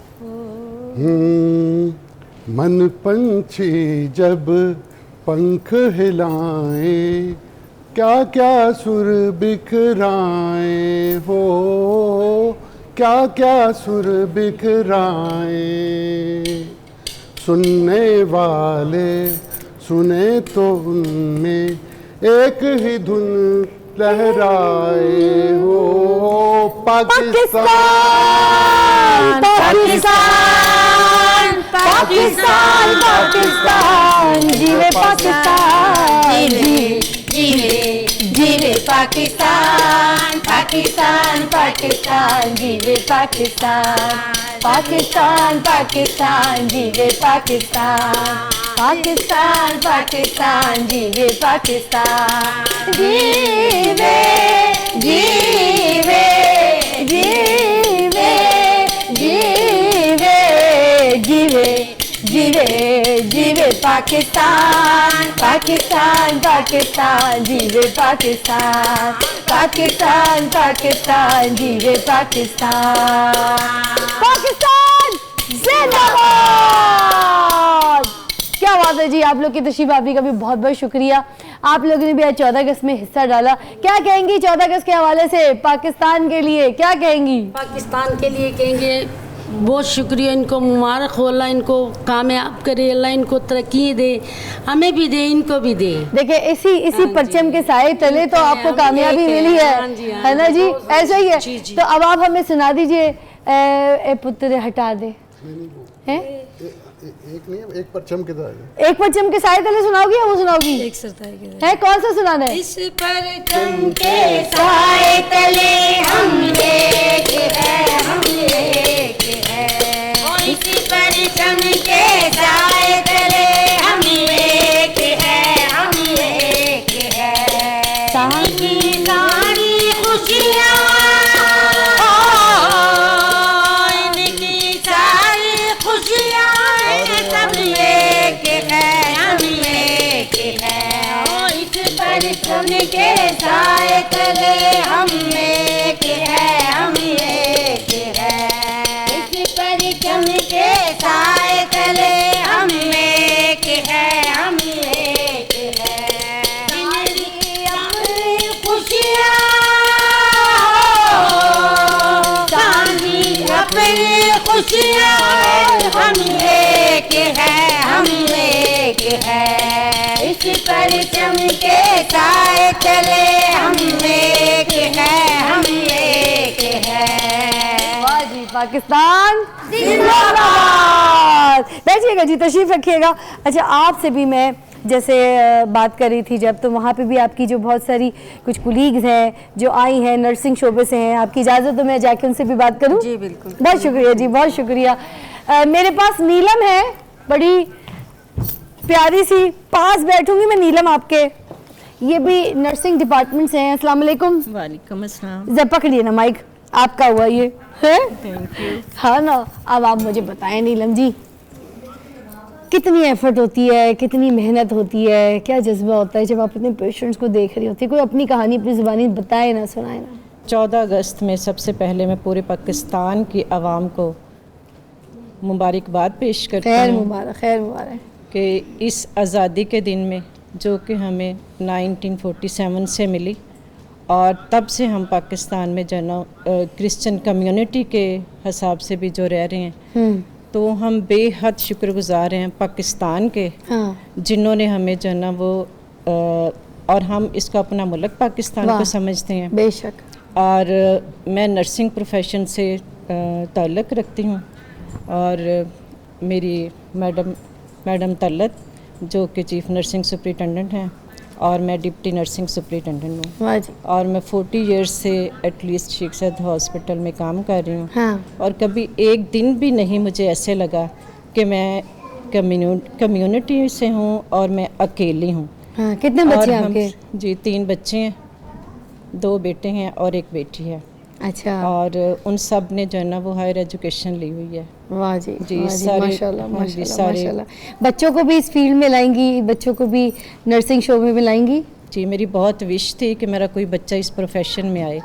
मन पंछी जब पंख हिलाए, क्या क्या सुर बिखराए हो, क्या क्या सुर बिखराए, सुनने वाले सुने तो उनमें एक ही धुन लहराए हो। पाकिस्तान पाकिस्तान पाकिस्तान पाकिस्तान, जीवे पाकिस्तान, जीवे जीवे पाकिस्तान, पाकिस्तान पाकिस्तान, जीवे पाकिस्तान। पाकिस्तान पाकिस्तान जीवे पाकिस्तान, पाकिस्तान पाकिस्तान जीवे पाकिस्तान, जीवे जीवे जीवे जीवे जीवे जीवे जीवे पाकिस्तान, पाकिस्तान पाकिस्तान जीवे पाकिस्तान, पाकिस्तान पाकिस्तान जीवे पाकिस्तान, पाकिस्तान जिंदाबाद। क्या बात है जी, आप लोग की तशरीफ आवी का भी बहुत बहुत शुक्रिया। आप लोगों ने भी आज 14 अगस्त में हिस्सा डाला। क्या कहेंगी 14 अगस्त के हवाले से पाकिस्तान के लिए, क्या कहेंगी? पाकिस्तान के लिए कहेंगे बहुत शुक्रिया, इनको मुबारक हो, अल्लाह इनको कामयाब करे, अल्लाह इनको तरक्की दे, हमें भी दे, इनको भी दे। देखिए इसी परचम के साए तले तो आपको कामयाबी मिली है ना जी? ऐसा ही है। तो अब आप हमें सुना दीजिए ए पुत्र हटा दे। एक नहीं, एक परचम के साए, एक परचम के साए तले सुनाओगी या वो सुनाओगी? एक सरताई के है, कौन सा सुनाना है? इस परचम के साए तले हम एक है, हम एक है, इस परचम के साए तले हम एक है, हम एक है, सारी सारी खुशियाँ इनकी सारी खुशियाँ सब एक है, हम एक है, इस परचम के साए तले हम एक है, हम एक है, इस परचम के साए तले हम एक है, हम एक है, खुशियाँ सानी अपनी खुशियाँ हम एक है, हम एक है, इस परचम के साए तले हम एक है, हम एक है। वाह जी, पाकिस्तान जिंदाबाद। बैठिएगा जी, तशरीफ रखिएगा। अच्छा, आपसे भी मैं जैसे बात कर रही थी जब, तो वहाँ पे भी आपकी जो बहुत सारी कुछ कुलीग्स हैं जो आई हैं नर्सिंग शोबे से हैं, आपकी इजाज़त तो मैं जाके उनसे भी बात करूँ? जी बिल्कुल। बहुत शुक्रिया जी, बहुत शुक्रिया। मेरे पास नीलम है, बड़ी प्यारी सी, पास बैठूंगी मैं नीलम आपके। ये भी नर्सिंग डिपार्टमेंट से हैं। अस्सलाम वालेकुम। वालेकुम अस्सलाम। जब पकड़िए ना माइक, आपका हुआ ये है। Thank you. हाँ ना, अब आप मुझे बताएं नीलम जी, कितनी एफर्ट होती है, कितनी मेहनत होती है, क्या जज्बा होता है जब आप अपने पेशेंट्स को देख रही होती है? कोई अपनी कहानी अपनी ज़ुबानी बताए ना, सुनाए ना। 14 अगस्त में सबसे पहले मैं पूरे पाकिस्तान की आवाम को मुबारकबाद पेश करती हूँ। खैर मुबारक, खैर मुबारक कि इस आज़ादी के दिन में जो कि हमें 1947 से मिली, और तब से हम पाकिस्तान में जना क्रिश्चियन कम्युनिटी के हिसाब से भी जो रह रहे हैं, तो हम बेहद शुक्रगुजार हैं पाकिस्तान के, जिन्होंने हमें जना वो और हम इसको अपना मुल्क पाकिस्तान को समझते हैं। बेशक। और मैं नर्सिंग प्रोफेशन से ताल्लुक़ रखती हूँ, और मेरी मैडम तल्लत जो कि चीफ नर्सिंग सुपरिटेंडेंट हैं, और मैं डिप्टी नर्सिंग सुपरिटेंडेंट हूँ, और मैं 40 इयर्स से एटलीस्ट शेख सैयद हॉस्पिटल में काम कर रही हूँ। और कभी एक दिन भी नहीं मुझे ऐसे लगा कि मैं कम्युनिटी से हूँ और मैं अकेली हूँ। कितने बच्चे हैं आपके? जी 3 बच्चे हैं, 2 बेटे हैं और 1 बेटी है। अच्छा। और उन सब ने जो है ना वो हायर एजुकेशन ली हुई है। वाह जी, जी सारे माशाल्लाह माशाल्लाह। बच्चों को भी इस फील्ड में लाएंगी, बच्चों को भी नर्सिंग शोबे में लाएंगी? जी, मेरी बहुत विश थी कि मेरा कोई बच्चा इस प्रोफेशन में आए,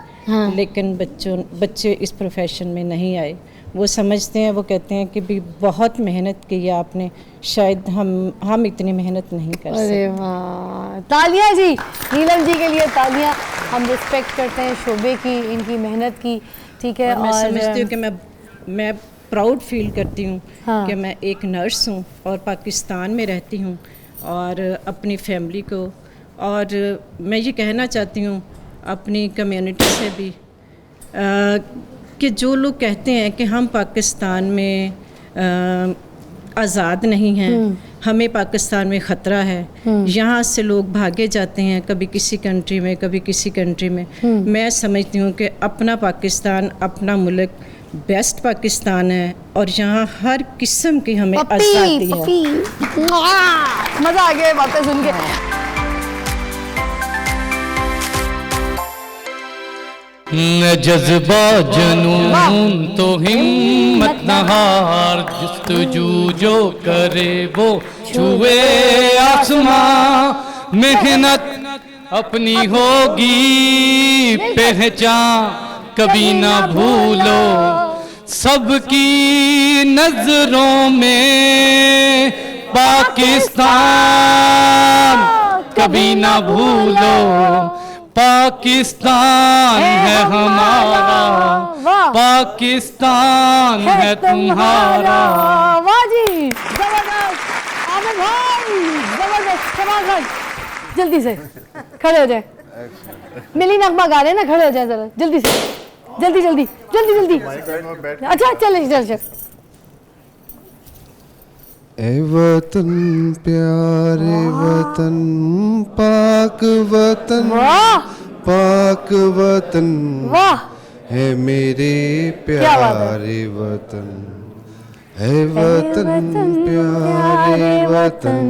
लेकिन बच्चे इस प्रोफेशन में नहीं आए। वो समझते हैं, वो कहते हैं कि भी बहुत मेहनत की है आपने, शायद हम इतनी मेहनत नहीं कर सकते। अरे वाह, तालियां जी नीलम जी के लिए, तालियां। हम रिस्पेक्ट करते हैं शोबे की, इनकी मेहनत की। ठीक है। और मैं समझती हूँ कि मैं प्राउड फील करती हूँ कि मैं एक नर्स हूँ और पाकिस्तान में रहती हूँ, और अपनी फैमिली को, और मैं ये कहना चाहती हूँ अपनी कम्युनिटी से भी कि जो लोग कहते हैं कि हम पाकिस्तान में आज़ाद नहीं हैं, हमें पाकिस्तान में ख़तरा है, यहाँ से लोग भागे जाते हैं कभी किसी कंट्री में, कभी किसी कंट्री में। मैं समझती हूँ कि अपना पाकिस्तान, अपना मुल्क बेस्ट पाकिस्तान है और यहाँ हर किस्म की हमें आज़ादी है। मज़ा आ गया बातें सुन के। न जज्बा जुनून तो हिम्मत न हार, जस्तजू जो करे वो छुए आसमां, मेहनत अपनी होगी पहचान, कभी ना भूलो सबकी नजरों में पाकिस्तान, कभी ना भूलो पाकिस्तान है हमारा, पाकिस्तान है तुम्हारा। वाह जी, जबरदस्त आमिर भाई, जबरदस्त, खमाखत। जल्दी से खड़े हो जाए, मिली नगमा गा रहे हैं ना, खड़े हो जाए जरा जल्दी से, जल्दी जल्दी जल्दी जल्दी। अच्छा चले चल। ए वतन प्यारे वतन, पाक वतन, पाक वतन, है मेरे प्यारे वतन, है वतन प्यारे वतन,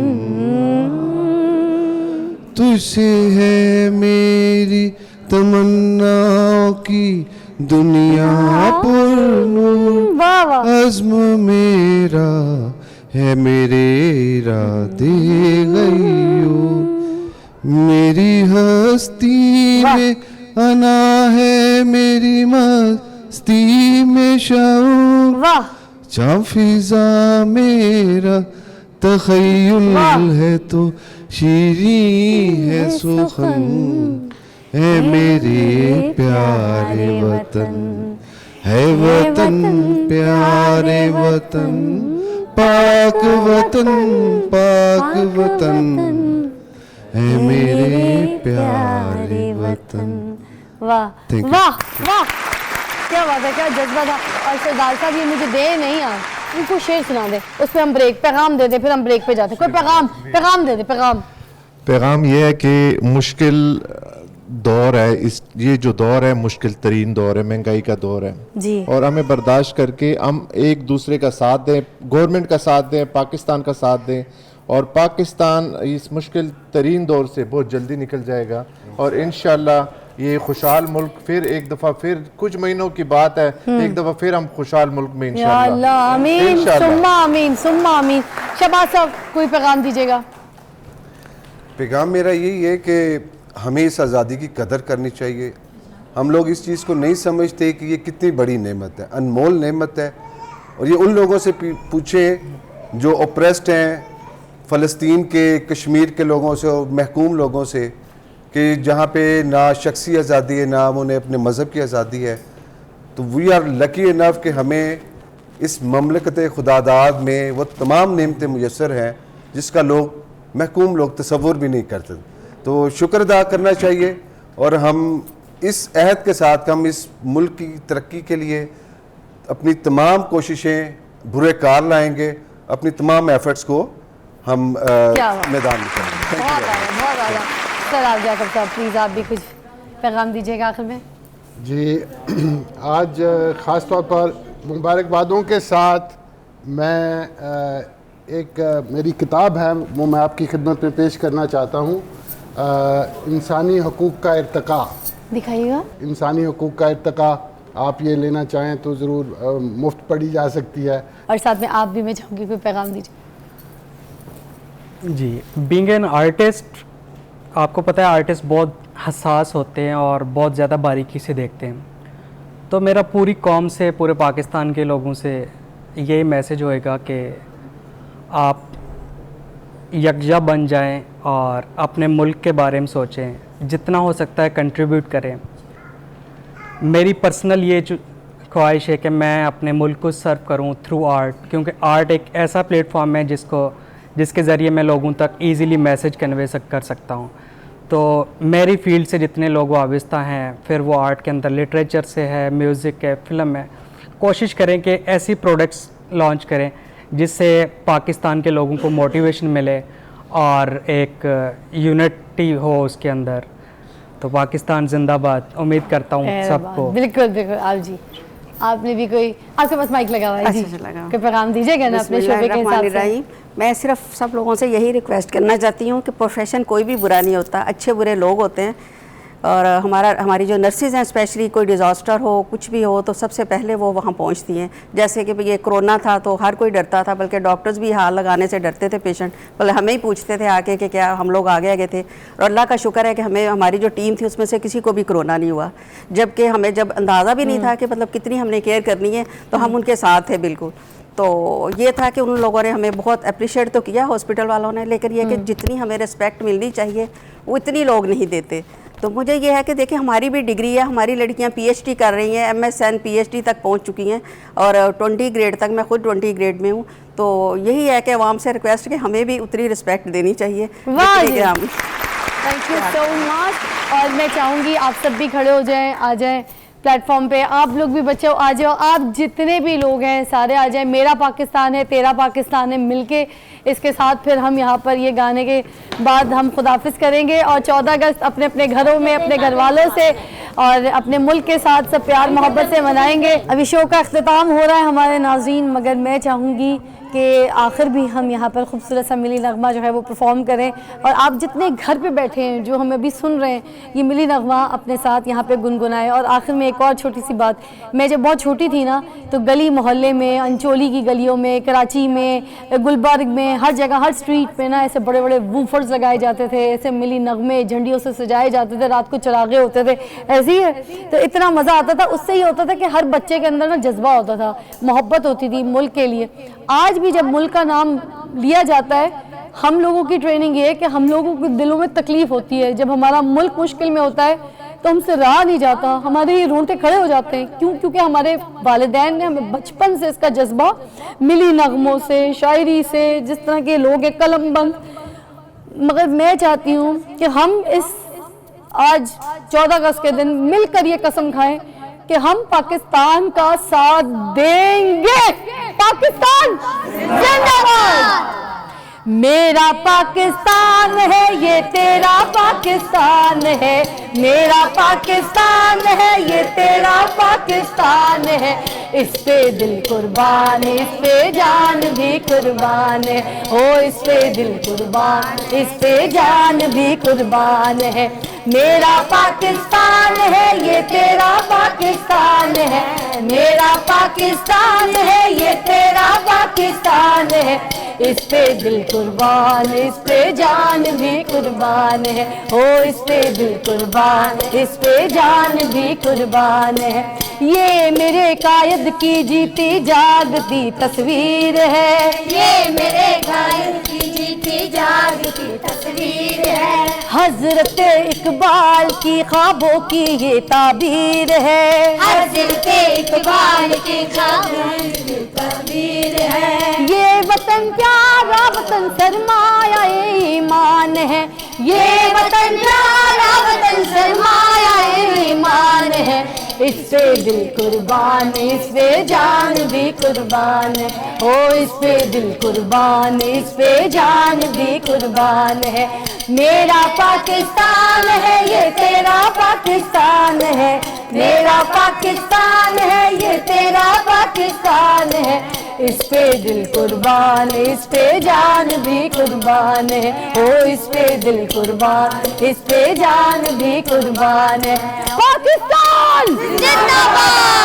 तुझसे है मेरी तमन्नाओं की दुनिया पुरनूर, अज़्म मेरा है मेरे इरादे गईयो, मेरी हस्ती में अना है, मेरी मस्ती में शऊर, चाफिजा मेरा तखय्युल है तो शीरीं है सुखन, है मेरे प्यारे वतन, है वतन प्यारे वतन, पाक वतन, पाक वतन, है मेरे प्यारे वतन। वाह वाह वाह, क्या बात है, क्या जज्बा था। और सरदार साहब ये मुझे दे नहीं यार, इनको शेर सुना दे, उस पर हम ब्रेक पैगाम दे दे, फिर हम ब्रेक पे जाते। कोई पैगाम दे दे। पैगाम ये है कि मुश्किल दौर है, इस ये जो दौर है मुश्किल तरीन दौर है, महंगाई का दौर है जी, और हमें बर्दाश्त करके हम एक दूसरे का साथ दें, गवर्नमेंट का साथ दें, पाकिस्तान का साथ दें, और पाकिस्तान इस मुश्किल तरीन दौर से बहुत जल्दी निकल जाएगा और इंशाल्लाह ये खुशहाल मुल्क फिर एक दफ़ा, फिर कुछ महीनों की बात है, एक दफ़ा फिर हम खुशहाल मुल्क में इंशाल्लाह। आमीन सुम्मा आमीन सुम्मा आमीन। शहबाज साहब कोई पैगाम दीजिएगा। पैगाम मेरा यही है कि हमें इस आज़ादी की कदर करनी चाहिए। हम लोग इस चीज़ को नहीं समझते कि ये कितनी बड़ी नेमत है, अनमोल नेमत है, और ये उन लोगों से पूछें जो ओप्रेस्ड हैं, फ़लस्तीन के, कश्मीर के लोगों से और महकूम लोगों से, कि जहाँ पे ना शख्सी आज़ादी है, ना उन्हें अपने मज़हब की आज़ादी है। तो वी आर लकी इनफ कि हमें इस ममलकत खुदादाद में वो तमाम नेमतें मुयस्सर हैं जिसका लोग महकूम लोग तसव्वुर भी नहीं करते। तो शुक्र अदा करना चाहिए और हम इस अहद के साथ हम इस मुल्क की तरक्की के लिए अपनी तमाम कोशिशें बुरे कार लाएंगे, अपनी तमाम एफर्ट्स को हम मैदान में करेंगे। बहुत सर आप जाकर साहब प्लीज़ आप भी कुछ पैगाम दीजिएगा आखिर में। जी आज ख़ास तौर पर मुबारकबादों के साथ मैं एक मेरी किताब है वो मैं आपकी खिदमत में पेश करना चाहता हूँ। इंसानी हकूक़ का इर्तिका। दिखाइएगा। इंसानी हकूक़ का इर्तिका, आप ये लेना चाहें तो ज़रूर मुफ्त पढ़ी जा सकती है। और साथ में आप भी, मैं चाहूँगी कोई पैगाम दीजिए। जी, बीइंग एन आर्टिस्ट, आपको पता है आर्टिस्ट बहुत हसास होते हैं और बहुत ज़्यादा बारीकी से देखते हैं। तो मेरा पूरी कौम से, पूरे पाकिस्तान के लोगों से यही मैसेज होएगा कि आप यकजा बन जाएं और अपने मुल्क के बारे में सोचें, जितना हो सकता है कंट्रीब्यूट करें। मेरी पर्सनल ये ख्वाहिश है कि मैं अपने मुल्क को सर्व करूं थ्रू आर्ट, क्योंकि आर्ट एक ऐसा प्लेटफॉर्म है जिसके ज़रिए मैं लोगों तक ईज़िली मैसेज कन्वे कर सकता हूं। तो मेरी फील्ड से जितने लोग वाबस्ता हैं, फिर वो आर्ट के अंदर लिटरेचर से है, म्यूज़िक है, फ़िल्म है, कोशिश करें कि ऐसी प्रोडक्ट्स लॉन्च करें जिससे पाकिस्तान के लोगों को मोटिवेशन मिले और एक यूनिटी हो उसके अंदर। तो पाकिस्तान जिंदाबाद। उम्मीद करता हूँ सबको। बिल्कुल बिल्कुल आप जी। आपने भी कोई, आपके पास माइक लगा हुआ है जी, लगा कोई पैगाम दीजिएगा ना अपने शोबे के हिसाब से। मैं सिर्फ सब लोगों से यही रिक्वेस्ट करना चाहती हूँ कि प्रोफेशन कोई भी बुरा नहीं होता, अच्छे बुरे लोग होते हैं। और हमारी जो नर्सेज़ हैं, स्पेशली कोई डिज़ास्टर हो, कुछ भी हो, तो सबसे पहले वो वहाँ पहुँचती हैं। जैसे कि ये कोरोना था तो हर कोई डरता था, बल्कि डॉक्टर्स भी हाथ लगाने से डरते थे पेशेंट, बल्कि हमें ही पूछते थे आके कि क्या हम लोग आगे आगे थे। और अल्लाह का शुक्र है कि हमें, हमारी जो टीम थी उसमें से किसी को भी कोरोना नहीं हुआ, जबकि हमें जब अंदाज़ा भी नहीं था कि मतलब कितनी हमने केयर करनी है, तो हम उनके साथ थे बिल्कुल। तो ये था कि उन लोगों ने हमें बहुत अप्रिशिएट तो किया हॉस्पिटल वालों ने, लेकिन ये कि जितनी हमें रिस्पेक्ट मिलनी चाहिए वो इतनी लोग नहीं देते। तो मुझे ये है कि देखिए हमारी भी डिग्री है, हमारी लड़कियां पीएचडी कर रही हैं, MSN PhD तक पहुंच चुकी हैं और 20 ग्रेड तक, मैं खुद 20 ग्रेड में हूं। तो यही है कि आवाम से रिक्वेस्ट कि हमें भी उतनी रिस्पेक्ट देनी चाहिए। Thank you so much. और मैं चाहूँगी आप सब भी खड़े हो जाएं, आ जाएं प्लेटफॉर्म पे, आप लोग भी बच्चों आ जाओ, आप जितने भी लोग हैं सारे आ जाएं। मेरा पाकिस्तान है तेरा पाकिस्तान है, मिलके इसके साथ फिर हम यहाँ पर ये गाने के बाद हम खुदाफिज करेंगे और 14 अगस्त अपने अपने घरों में अपने घर वालों से और अपने मुल्क के साथ सब प्यार मोहब्बत से मनाएंगे। अभी शो का अख्तिताम हो रहा है हमारे नाज़रीन, मगर मैं चाहूँगी कि आखिर भी हम यहाँ पर खूबसूरत सा मिली नगमा जो है वो परफॉर्म करें। और आप जितने घर पे बैठे हैं जो हमें अभी सुन रहे हैं, ये मिली नगमा अपने साथ यहाँ पे गुनगुनाएं। और आखिर में एक और छोटी सी बात, मैं जब बहुत छोटी थी ना तो गली मोहल्ले में, अंचोली की गलियों में, कराची में, गुलबर्ग में, हर जगह हर स्ट्रीट पे ना ऐसे बड़े बड़े वूफर्स लगाए जाते थे, ऐसे मिली नगमे झंडियों से सजाए जाते थे, रात को चरागे होते थे, ऐसे ही है। तो इतना मज़ा आता था, उससे ही होता था कि हर बच्चे के अंदर ना जज्बा होता था, मोहब्बत होती थी मुल्क के लिए। आज भी जब मुल्क का नाम लिया जाता है, हम लोगों की ट्रेनिंग ये है कि हम लोगों के दिलों में तकलीफ़ होती है, जब हमारा मुल्क मुश्किल में होता है तो हमसे रहा नहीं जाता, हमारे ये रोंगटे खड़े हो जाते हैं। क्यों? क्योंकि हमारे वालिदैन ने हमें बचपन से इसका जज्बा मिली नगमों से, शायरी से, जिस तरह के लोग हैं कलमबंद। मगर मैं चाहती हूँ कि हम इस आज 14 अगस्त के दिन मिलकर ये कसम खाएं कि हम पाकिस्तान का साथ देंगे। पाकिस्तान जिंदाबाद। मेरा पाकिस्तान है ये तेरा पाकिस्तान है, मेरा पाकिस्तान है ये तेरा पाकिस्तान है। इस पे दिल कुर्बान, इस पे जान भी कुर्बान है, ओ इस पे दिल कुर्बान, इस पे जान भी कुर्बान है। मेरा पाकिस्तान है ये तेरा पाकिस्तान है, मेरा पाकिस्तान है ये तेरा पाकिस्तान है। इस पे दिल कुर्बान, इस पे जान भी कुर्बान है, ओ इस पे दिल कुर्बान, इस पे जान भी कुर्बान है। ये मेरे कायद की जीती जागती तस्वीर है, ये मेरे कायद की जीती जागती तस्वीर है। हजरत इकबाल की ख्वाबों की ये ताबीर है, हजरत इकबाल की ख्वाबों की ताबीर है। ये वतन प्यारा वतन सरमाया ईमान है, ये वतन प्यारा वतन सरमाया ईमान है। इस पे दिल कुर्बान, इस पे जान भी कुर्बान है, ओ इस पे दिल कुर्बान, इस पे जान भी कुर्बान है। मेरा पाकिस्तान है ये तेरा पाकिस्तान है, मेरा पाकिस्तान है ये तेरा पाकिस्तान है। इस पे दिल कुर्बान, इस पे जान भी कुर्बान है, ओ इस पे दिल कुर्बान, इस पे जान भी कुर्बान है। पाकिस्तान जिंदाबाद।